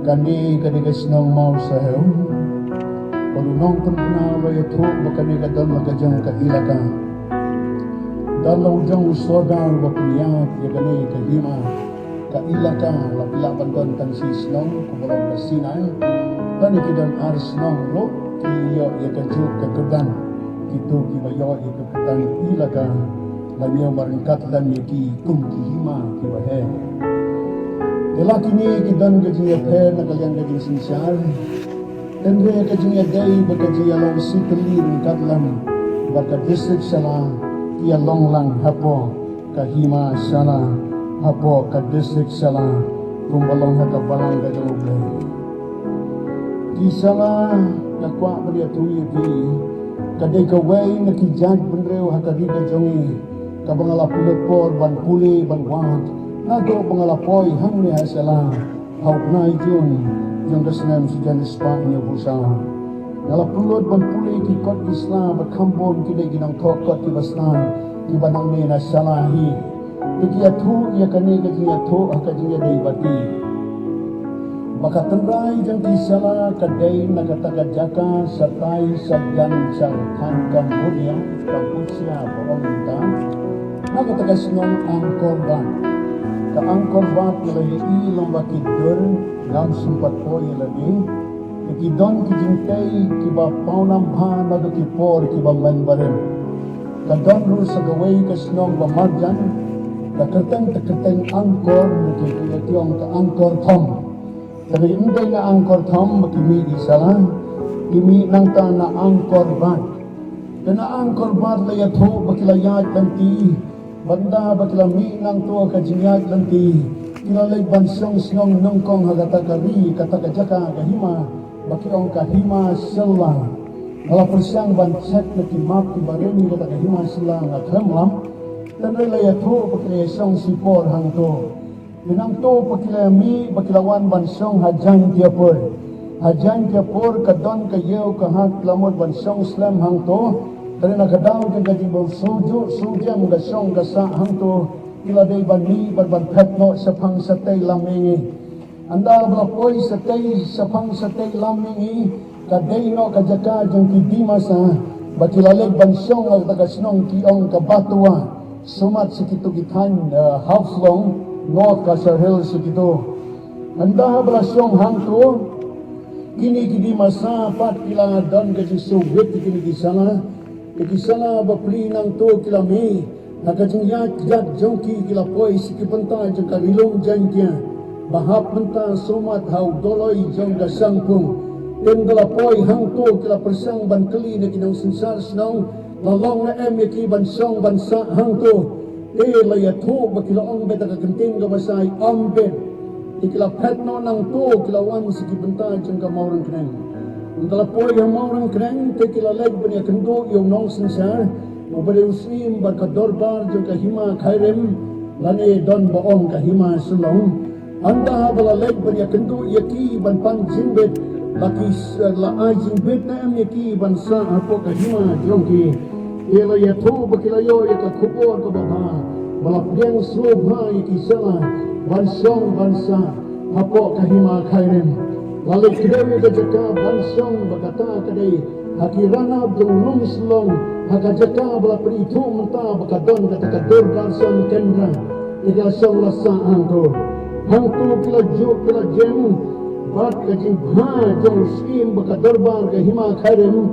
kani kadigas ng Mawsahew bado Nongkren penalo yato baka ni kadon magajang kailaka dalaw jang usodan wapiliyat yagani kahima kailaka lapilapan don tansis nong kumulong kasinay kani kidan ars nong lo kiyo yakajuk kakadan kito kibayo yakakadan ilaga lanyo maringkatlan yaki kumkihima kibahe lalaki ni kidan gajiya pe nagalian gajing sinsyar tenre gajiya day bagajiya long sikali ringkatlan baka district sala kiya long lang hapo kahima sala hapo ka district sala kumbalong hakabalang gajang ublay kisala nakwa beriya tuyi pi kadai kawai nakijaj benreu hakariga jongi kabangalapulot por ban puli ban wat nado bangalapoi hamne hasala hau nai jun jong dasnam sujan spa nya busa ngalapulot ban puli ki kot islam bakambon kidai ginang thokot ki basna ki banang ne na salahi kiya thu ya kane kiya thu hakajiya dei bati maka tendrai jang kisala kadai nagataga Jaka satai sabyan sang tangkam mulia kampusya borongta nagataga sinong angkorban ka angkorban ilay ilong bakidur ngam sumpat po ilani ikidon kijintay kiba paunam ha nado kipor kiba manbarim kadon ru sa gaway kasinong bamadyan takateng angkor nakikiyatiyong ka angkor thom tapi inday na angkor thom makimi di salah kimi nang ta na angkor bat na angkor bat la yatho bakilayat lanti banda bakilami nang to ka jinyat lanti kilalay bansong snong nongkong hagatakari kataka Jaka kahima bakiong kahima sella ala persang bansek na kimap kibareni kataka kahima sella ngakhamlam tanay la yatho bakilayasong sipor hangto Minang to pakilami bakilawan bansong hajan tiapur kadon kayew kahak lamod bansong slam hangto tari nakadaw kang kajibong sujam gasong gasa hangto kiladay bani barban petno sa pangsatay lamingi anda balapoy satay sa pangsatay lamingi kaday no kajaka jang kidimasa bakilaleg bansong agtagasnong kiong kabatwa sumat sa kitugitan half-long North Kasar Hills sekito. Anda belasyong hangto kini kidi masa pat kila don gaji Soviet kini kisana bapli nang to kilami nakajing yak jongki kila poi sikipenta jeng karilong jangkia bahap menta somat hau doloi jong gasangpung tendala poi hangto kila persang ban keli na kinang sinsar snong lalong na emeki bansong bansa hangto la yatho bakilaong beta kagenting ka basay ambet ikila petno nang to kilawan sikibenta jeng ka Nongkren undala po yang Nongkren te kilaleg banya kendo yung nong sinsar mabali uslim barkadorbar jeng kahima khairem lani don baong kahima sulong anda balaleg banya kendo yaki ban pan jimbet laki la jimbet na em yaki bansa apo kahima jongki ila yatho bakilayo yakakupor ka baba balapyang slobha ikisala bansong bansa hapo kahima khairem lalu kidawi ka Jaka bansong bagata kadai hakirana dulung slong haka Jaka balapri itu menta bakadon kata dorgarsan kendra ida song lasa angko hangtu kila jo kila jem bat kajing bha jong skim bakadorbar kahima khairem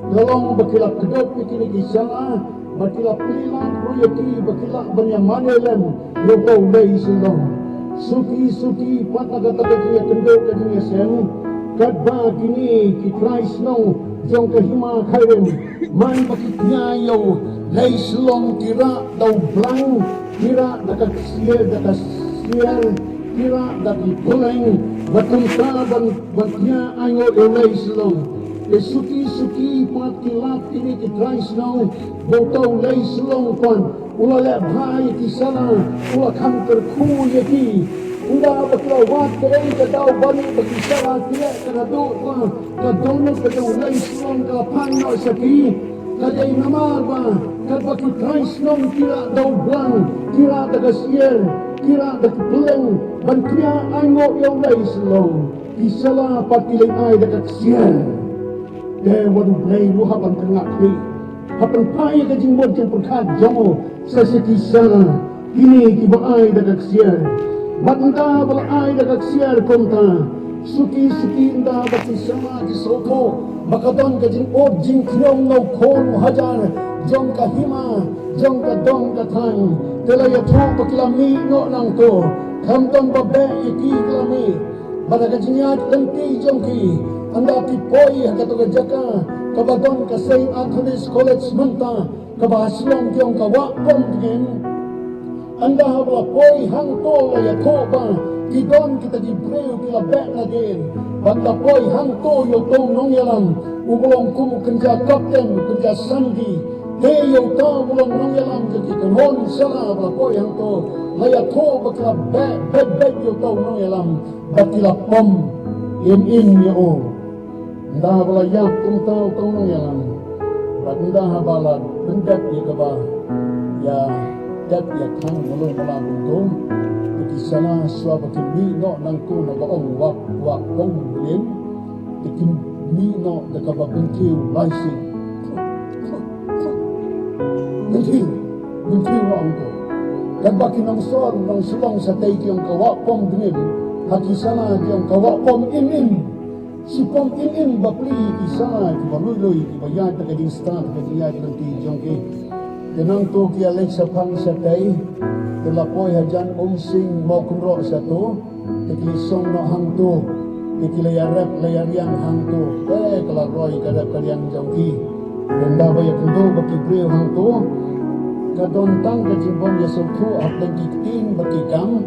dalong bakila kedot ikini kisala bakila pilihan proyeki bakila banyamanelen yopo ulay silong suki pat nagatagatiya kendo kaniya sen kadba kini ki Christ nong jong kahima khairem man bakitnyayo lay slong tira daw blang tira dakaksier tira dakipuleng batunta batnya ayo lay slong suki pat kilap kini kitray slong botong lay slong pan ulale bhai kisana ula khamter khu yaki Unda baklawat kay kadaw bani bakisara tiya kanado pa kadono kadaw lay slong kapano saki kaday namar ba kadbakitray slong tira daw blang tira dagasier tira dagpuleng bantya ango yung lay slong kisala patilay ay dagaksier de wadu blay luhapan kangakli hapan paya kajingmod kang pagkat jamo sa sikisala kini kibaay dagaksier Banda balay dagaksier konta suki inda bakisama kisoko makadon kajing ob jingkren no kon hajar jong kahima jong kadong katang telaya thu bakilami no nang to kamton babe iki klami bada kajinyat lenti jongki anda tipoi hakato Jaka kabadon ka St. Anthony's College manta kabaslong jong kawa pom anda habla poi hang to ya koba kidon kita dibreu kila bek lagi banda poi hang to yo to nong yalam ubulong kum kenja kapten kenja sandi te yo to ubulong nong yalam ke kanon sala habla poi hang to laya koba kila bek yo to nong yalam batila pom in yo anda habla yak kum to nong yalam banda habla bendak ya kaba ya dat ya kang mulong malabong ikisala swaba kimi no nang ko na baong wak bong lim ikimi no da kababuntiu laisi buntiu no ang ko kadbaki nang sor nang sulong sa tay kiyong kawak pong lim hakisala kiyong kawak pong in si pong in bapli ikisala kibaluloy kibayad na kading start kadiyad ng tijong ki Kenang tu kia lek sapang satay, telapoy hajan sing mau kumro satu, tekisong no hang tu, tekilayarap layarian hang tu, kelaroy kadap kalian jauhi, benda bayar kendo baki breu hang tu, kadontang kejimbon ya sutu apeng kitin baki kam,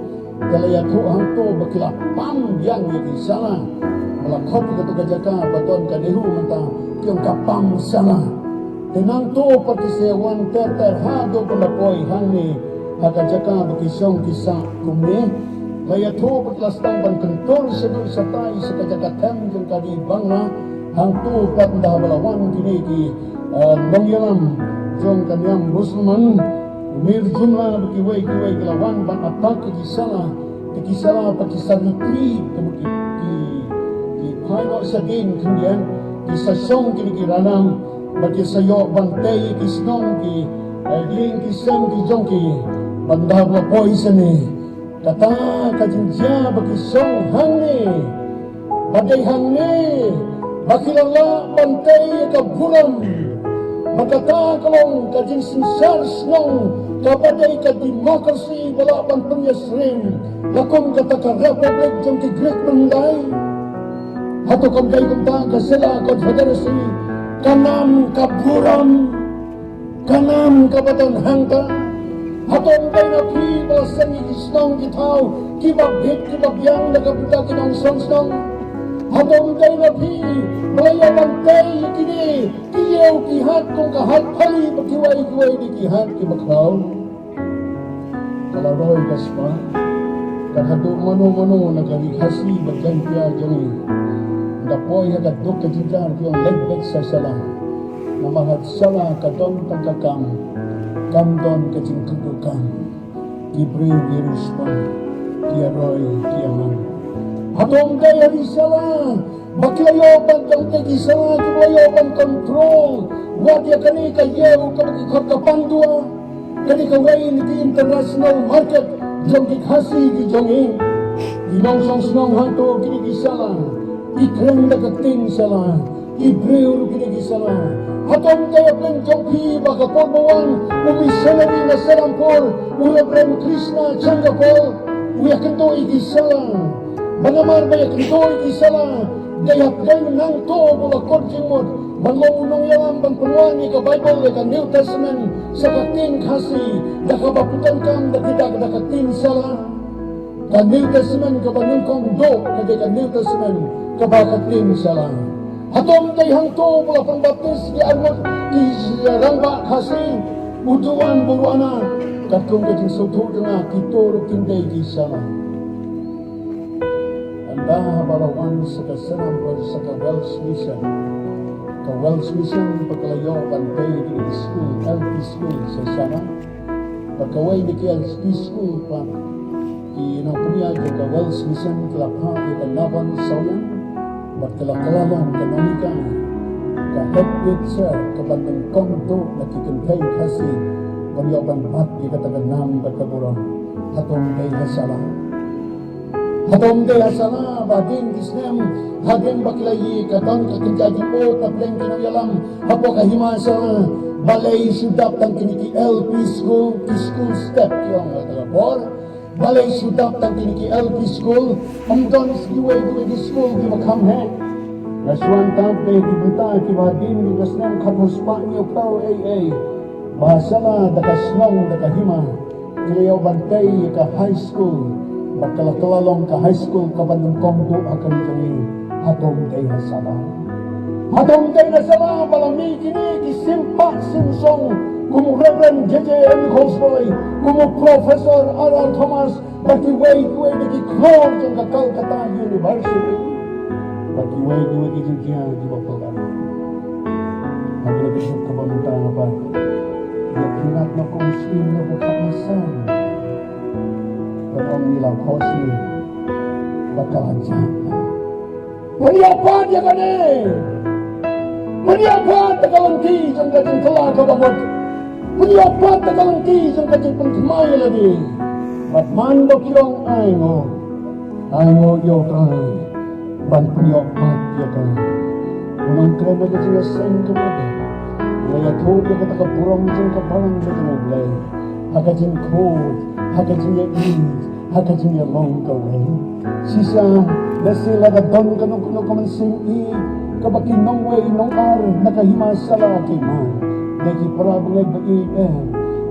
kalayatu hang tu baki lapam yang yaki salah, melakot ketua Jaka baton kadehu mentang kiong kapam salah. Tenang tu pati sewan terhado pelapoy hangni haka Jaka bakisong kisah kumni laya tu patlasang ban kentor sedul satai sekajaka tem jeng kadi bangna hang tu pat ndah balawan kini ki nong yalam jong kanyam musliman mir jumlah baki kiwai kelawan ban atak kisala pati sanitri kebuki ki paino sagin kemudian kisah song kini kiranang bagi sayo bantay kisnong ki gling kisang ki jongki banda bla poison ni kata kajinja bagi song hangni badai hangni bakilala bantay kaburam makata kalong kajin sinsar snong kabadai ka demokrasi wala pan penyesrim lakom kata ka republic jongki Greek Mandai hato kam kay kumta kasela konfederasi kanam kaburam kanam kabaton hangta hatong kay na pi balasan isnong gitaw kibabit kibabyang nagabuta kinong song hatong kay na pi balaya bantay kini kiyaw kihat kong kahat pali pagkiway di kihat kibaklaw kalaroy kaspa kahado mano nagalighasi bagyan kaya jani dapoy hagadok kajidan kiyong legbek sa salam na mahad sala kadong tagkakam kamdon kajingkudukam kibriw giruspa kiaroy kiaman hatong kaya risala baklayo pagkang tegisala kibrayo pang kontrol wadya kani kayew kabagikot kapandua kani kaway ni international market jong kikhasi kijongin ginong snong hanto kinigisala Ikren nagating sala, Ibreo kinigi sala. Hatong kaya plen jongpi baka korbawan, umisalari na salampor, ulabrem Krishna Chandrapol, uyakanto igisala. Mangamar ba yakanto igisala, Gaya keng nang to mula korjing mo. Banlong unong yalam bang penuani ke Bible ke New Testament sekatin kasih dah kabaputan kam dah tidak dah katin salah ke New Testament ke banung kong do ke New Testament ke bakatin salah hatom tay hang to mula pembaptis di armut di rangba kasih butuan buruana kakung kejing soto tengah kita rukin day di salah anda balawan sekaseram bersaka Welsh Mission ke Welsh Mission pagkalayo bantay di school, LP school sa sana. Pagkaway di LP school pa, kinapuniya ke Welsh Mission kelapa ke Naban Sauyang, pagkalakalamang kanonika, ka-head teacher, kabandang konto na kikintay kasi, panyaban pat di kataganam pagkaburang, hatong day hasalang. Hatom de asana bagin kisnem hagen bakilayi kadang kakinjaji o tapleng kinayalam hapo kahimasa balay sudap tang kiniki LP school step yung talabor balay sudap tang kiniki LP school amdon siwe di school di makamhe naswan tampe di buta ki bagin di kasnem kapos pa niyo pao bahasala dakasnong dakahima kilayaw bantay ka high school pagkalakalalong ka high school kabandang komdo akan kami hatom day hasala. Hatom day hasala balami kini kisimpak simsong kumu Reverend J.J. Nicholsboy kumu Professor R.R. Thomas bakiway kuway nagi klor jang ka Calcutta University bakiway kuway kijing kya di bapalan hanggang nabisip ka ba mong tanga pa yakinat na kung Muslim na bukamasan Batang nilang hosni Bakalanjan Maniapan ya kane Maniapan takalanti Jang kajang telah kabamot Maniapan takalanti Jang kajang pengkemay lagi Batman bakyong Aingo yotay Ban paniapan ya kane Nongkren na kajang aseng kabada Ngaya tobi ka takapurang Jang kapalang kajang oblay Hakajang kod Hakajang ya Hakajang ya long kaway Sisa Dasila ka don kanong kamansing kabaki nong way nong ar nakahimasala kay man dagi parabulay bae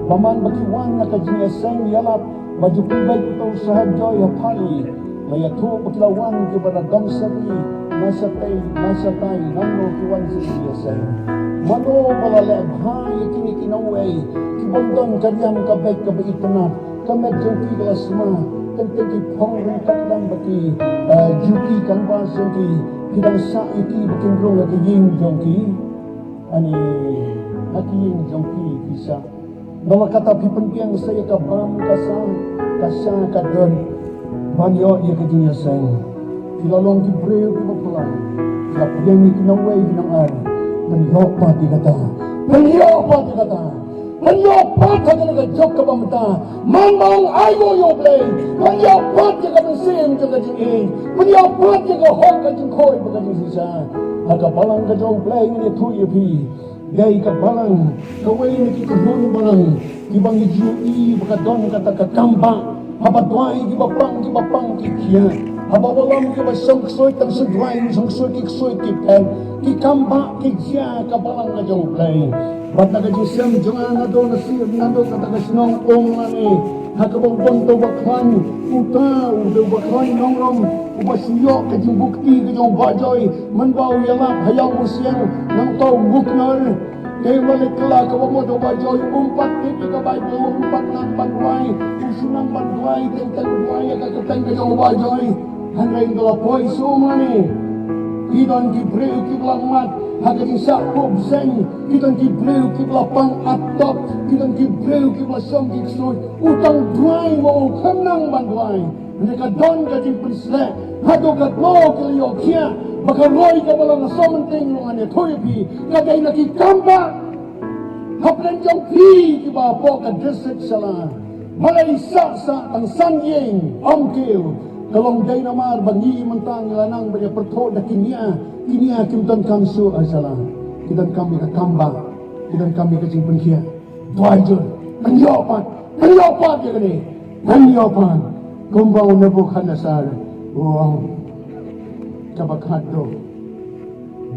paman baki wan nakajing aseng yalap majupibay ito sa hadjoy hapali layato pakilawan kibara damsari nasatay nano kiwan sa aseng mano balalab hay kinikinaway kibondon karyang kabay kabay itanat kamedyong kigalasma tentang panggung katlang baki juki kanwa sengki hidang sa iki bikin rong lagi ying jongki ani haki ying jongki bisa nama kata pipenpiang saya kabam kasa kadon banyo ia kejinya sang kilalong kibreo kibapulang kapiyang ikinaway hinang ari panyopa di kata Panyopat ka talaga jok ka pamata Mamang ayo yoblay Panyopat ka kabensim ka kajing Panyopat ka hong kajing koy Pagkajing sisa Hagabalang ka jong play Ngini tuya pi Gay ka balang Kaway nakikahun balang Kibang ijui Pagkadon ka takakamba Habadway kibapang kikiya Habawalam kibasang ksoy Tang sudway Sang ksoy kiksoy kipen Kikamba kikya Kabalang ka jong play Ba't nagajusem junga na do na sir na do katagasnong ongani hakabong bonto bakwan uta udo bakwan nongrom ubasiyo kajing bukti kajing bajoy manbaw yalap hayaw usyang nang tau buknar kay walikla kawag mo do bajoy umpat tipi ka Bible umpat ng banduay usunang banduay tentang banduay kakatang kajing bajoy hanrain dalapoy sumani Idon kibreu kiblamat haging sakop seng kitan kibreu kiblapang atop kitan kibreu kiblasong kiksoy utang duay mo kanang banduay mereka don kajing prisle hadogat mo kiliyo kia bakaroy ka balang somenting ng ane toypi kagay nakikamba haplan jong pi kibapo ka district sala malay sa ang sanyeng omkil Kalong day namar bangi mentang lanang banyak pertod dah kinia kimtan kamsu asala kitan kami kakamba kitan kami kecing penkia tuajon penyopat ya kini penyopat kumbau nebu khanasar wow kabakado.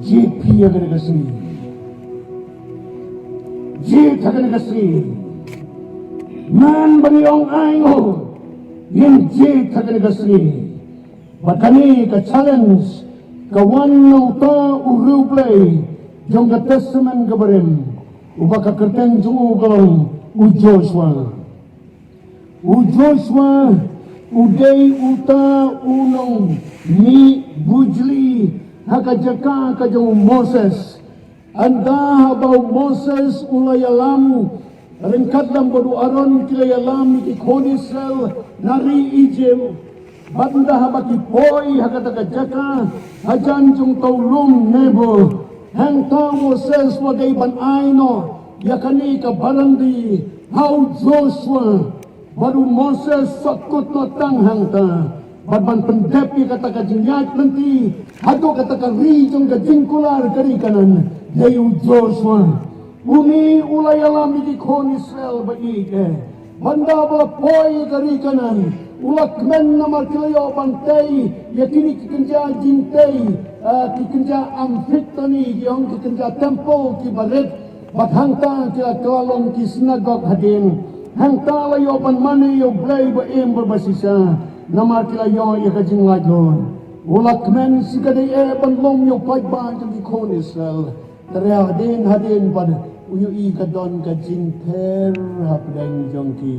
Jit piya ka nagasi. Jit ka nagasi. Man baniyong ayo. Yung jit ka nagasi. Bakani ka challenge. Kawan na uta uruplay. Yung ka testament ka barim. Ubaka kerteng jung ugalong. Joshua. Joshua. Uday uta unong. Ni bujli. Haka Jaka ka jung Moses. Anda habaw Moses ulay alam. Ringkat lang bodo aron kilay alam. Ikon Israel. Nari Egypt. Banda habaki poy. Haka taga Jaka. Hajan jung taulum nebo. Hang ta Moses wagay banay no. Yakani ka barandi. How Joshua. Baru Moses sakut no tanghang ta. Badman pendepi kata kajinyat nanti. Hado kata ka rijong ka jingkular kari kanan. Yayu Joshua. Uni ulay alami di kon Israel baike. Banda bala poy kari kanan. Ulak men na markilayo bantay. Yakini kikenja jintay. Kikenja amfitani. Yung kikenja temple kibarit. Baghangta kila kalong kisnagok hadin. Hangta layo pan mani yo blay ba im berbasisa. Nama kila yo ya kajing lajon. Ulak men sikadai pan lom yo pagba jang ikon Israel. Teriak hadin pad uyu i kadon kajing per hapdeng jongki.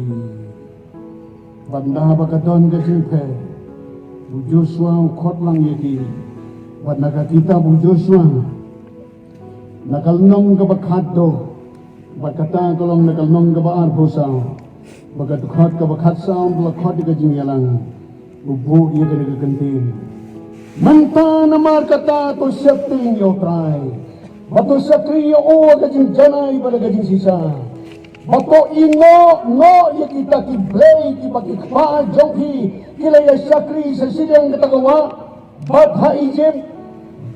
Banda ba kadon kajing per. Bu Joshua kot lang yaki. Bad nakakita bu Joshua. Nakalnong ka bakado. Bakata kalong nakalnong ka ba arbosa. Bagatukot ka bakatsa. Balakot ka jingyalang. Ubo iya ka nagagantin. Manta na markata to septing yo try. Bato sakri yo uwa ka jingjanay pada ka jingsisa. Bato ino no ya kita kiblay kibakikpa jongki. Kilaya sakri sa silang katagawa. Batha Egypt.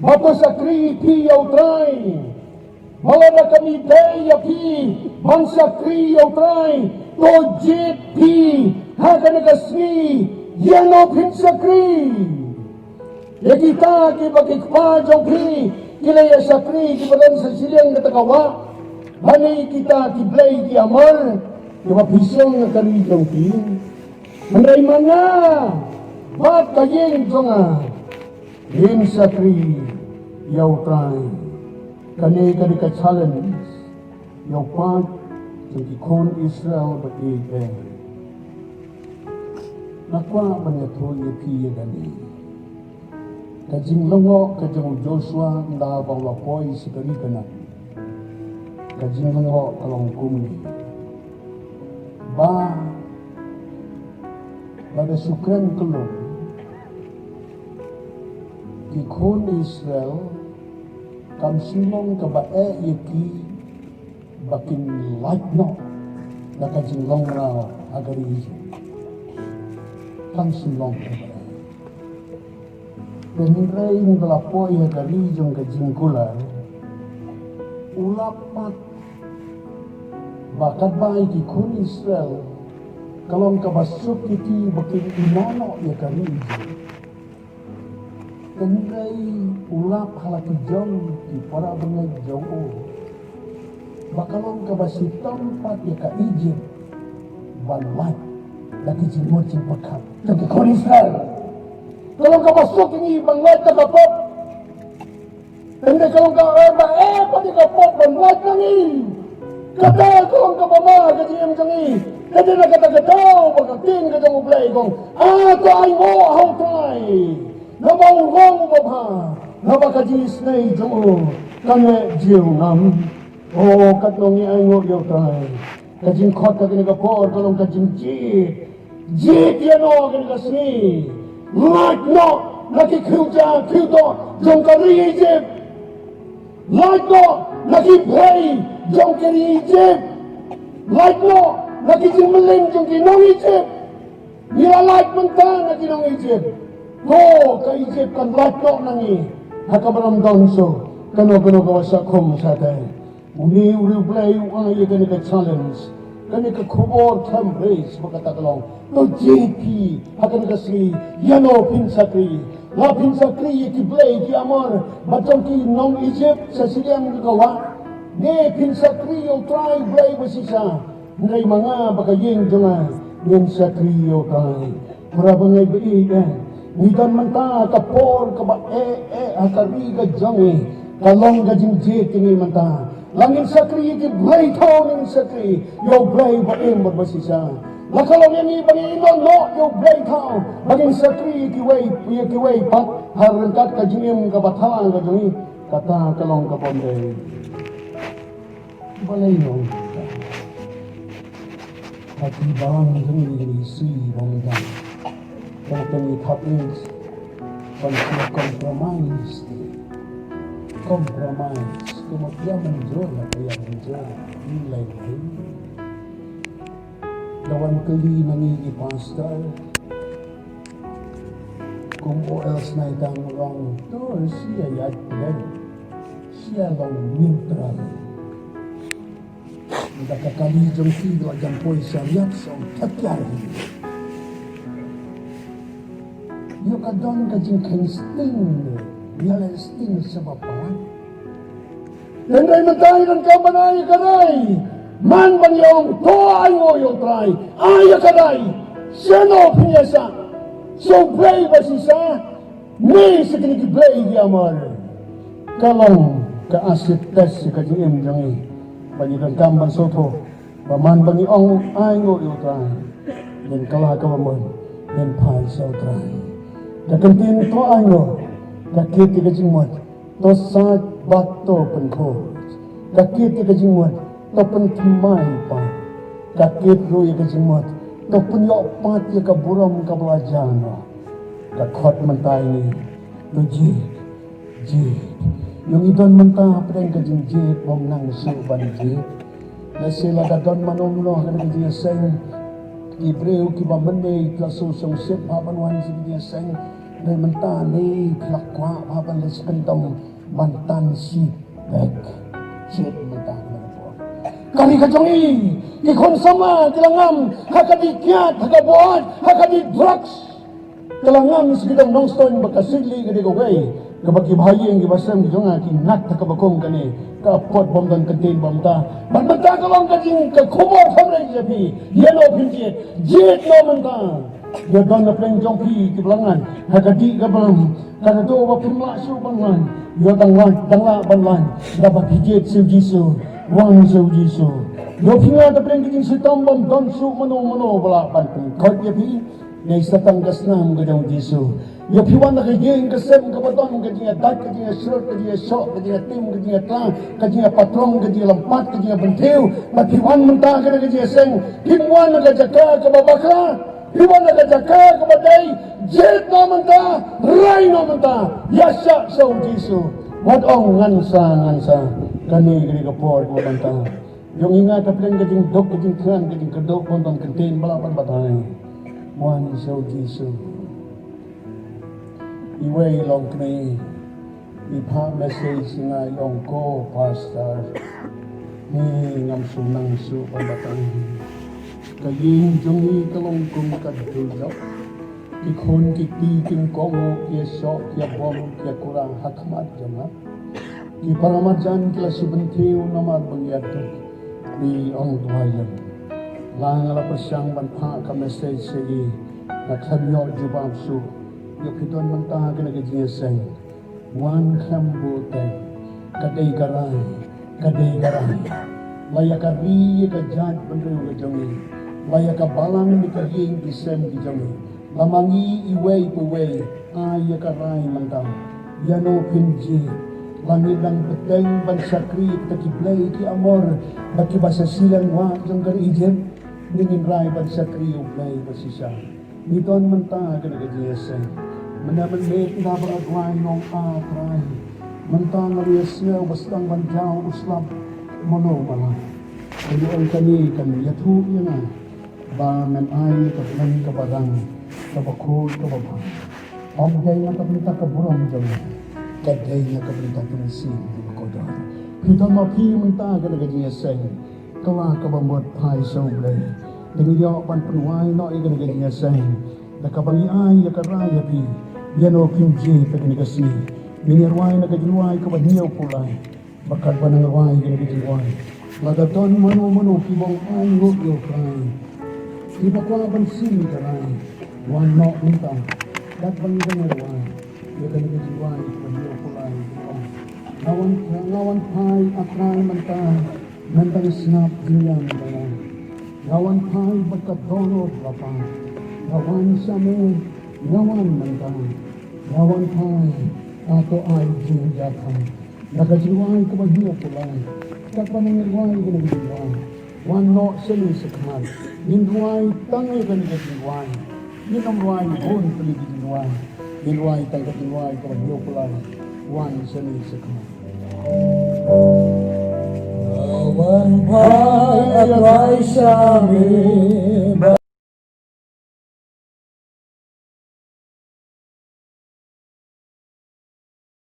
Bato sakri pi yo try. Malada kami day api bangsa kri yautray to jit pi haka nagasri yano pinsa kri ya kita kibakikpa jong kri kilaya sa kri kibalan sa silang katakawa bani kita kiblay ki amar kibapisong na kari jong ki manray mga bat kayeng jonga yin sa kri yautray kani ka challenge yung pag yung ikon Israel batige nakwa man yato yapiye gani kajing longo kajing Joshua ndabaw lapoy si karikanan kajing longo kalong kumni ba pada sukran kelong ikon Israel kam silong kabae yaki bakin light no nakajinglong na agari kam silong kabae penray ng dalapoy agari yung kajingkular ulapat bakat ba ikikun Israel kalong kabasok iti bakin inono yakari Kenday ulap halaki jong di para bengay jong o. Bakalong kabasitam pat ya ka Egypt. Balwat. Laki jimocing pakat. Jong ikon Israel. Kalong kabasok ini balwat na kapot. Kenday kalong kaeba pati kapot balwat nangi. Kata kalong kabama kajiyam jangi. Kaya na kata-kataw pagkating kajang ublay kong ato ay mo how try. Nabawang ubabha, nabakajisnay jong kanya jiw nam. O katlong ay ngo yaw tay. Kajing kot ka kinagapor, kalong kajing jit. Jit yan o kinagasni. Light no, nakikriwja, kriwto, jong kari Egypt. Light no, nakipray, jong kari Egypt. Light no, nakijing maling, jong kinong Egypt. Nilalight manta na kinong Egypt. Ko ka Egypt kan lato nangi hakabaram donso kano kawasakom sa tay uli play ang iya ka challenge kani ka kubor tambrace makatakalong to JP hakan kasi yano pinsakri la pinsakri ki blay ki amor batong ki nong Egypt sa siyang gawa ne pinsakri o try blay basisa ngay mga bakayeng jangan yen sakri o try para bangay baigan ngitan man ta kapor kaba akari ka jangi kalong ka jingjit tingi man ta langin sakri ki blay tao ning sakri yo blay baim basisa lakalong yang ibang ino no yo blay tao baging sakri ki way pat harangkat ka jingim ka batalang ka jangi kata kalong ka ponde balay no hati bang jangi si bang dan kami tapis pansi compromise kemudian menjual kaya menjual nilai lawan keli nangi pastor kung L.Snaitang wrong to siya yad siya lang neutral nakakali jong tido jang poy sa yat sa takyari yung kadon ka Jingkren yalan sting sa bapa dan ray matay ng kabanay karay man bang yung to ay mo yung try ay karay sino pinyasa so play ba siya may sa kinikiplay di amar kalong ka-asit test si kajim jangi panyidan kamban soto paman bang yung ay mo yung try dan kalah kawaman dan pai sa try kakantin to ay mo kakiti kajimot to sat bato penko kakiti kajimot to pentimai pa kakit ruya kajimot to penyok pati kaburam kablajana kakot mentah ini to jit yung idon mentah pedang kajing jit memnang suban jit nasila dadon manomno kada kajing seng Ibreu kiba mende klasusong sip haban wan si kajing seng Dari mentah ni kelakwa haban les kentong mantan si bek cip mentah menepor kali kajongi ki konsama kilangam hakadikyat hakabuat hakadi drugs kilangam segidang nongstone bakasili gede gawai kabaki bahayeng gibasam gijonga ki nak takabakong kani kapot bom dan kentin bom ta ban mentah kalong kajing ke kubur famre jepi yelo pinjit jit no mentah dia don na pleng jongpi ki belangan hakadi ka belam kana do wa pimla su bangan yo dangla banlan dapat hijit su jisu wang su jisu yo pinga da pleng ki sitam bom don su mano bala pan kot ye pi nei satang gasnam gadang jisu yo piwan na kageng kasem ka badon ka jinga dak ka jinga short ka jinga shok ka jinga tim ka jinga tlang ka jinga patrong ka jinga lampat ka jinga bentiu ma piwan mentah ka jinga seng kimwan ka jaka ka babaka Iwan na Jaka kabadai jit no menta rai no menta yasya sa Jisu wadong ngansa kani gini kapor ko menta yung ingat aplen kajing dok kajing kran kajing kedok konton kentin balapan batay wan sa Jisu iway long kni ipa message nga yung ko pastor ni ngam sunang su pabatay kaying jungi kalong kung kadulok ikon kiti king kongo kia sok kia bom kia kurang hakmat jama ki paramajan kila subentiu namar bangyatu di ong duayan lang ala pasyang banpa ka message segi na kamyo jubab su yo kiton mantah kena kajiyaseng wan kambu te kadai garai laya kari ka jad bandeu ka jungi laya ka balang ni kaying kisem di jangi lamangi iway puway ay karay mantang yano pinji langit ng peteng bansakri takiblay ki amor bakibasa silang wa jang kari Egypt ningin ray bansakri ublay basisa niton mantang kanagajiyasay manaman met nabaragway nong atray mantang ariyasya bastang banjaw uslap mono mala ayon kani kan yathu yana ba men ay kaplan kabarang kabakul kababa pagday na kaplita kaburong jawa kaday na kaplita pinasin di makodar pita mapi menta kanagajiyasay kala kabamot pai soble. Diniyo pan penuai no ikan ganya seng. Nakabangi ay yakaraya pi. Yano kinji taginigasi. Binirway nagajilway kabadniyo pulay. Bakat pa nangarway ginagajilway. Madaton mano kibong ay ngutyo kray. Iba ko abansin karay. Wan no minta. Dat bangi nangarway. Yakanagajilway kabadniyo pulay. Ngawan pai akray manta. Nandang snap dinyang dala. Ngawan pai bagkadonod lapa. Ngawan same, ngawan manta. Ngawan pai, ato ay Jaka. Nakajiway kabagyo pulay. Kapanangirway ginagjiway. Wano sili sakmal. Ginruay tangi ginagjiway. Ginamruay bun paligijiway. Ginruay tanggatiway kabagyo pulay. Wan sili sakmal. Ngawan pai at ay sa amin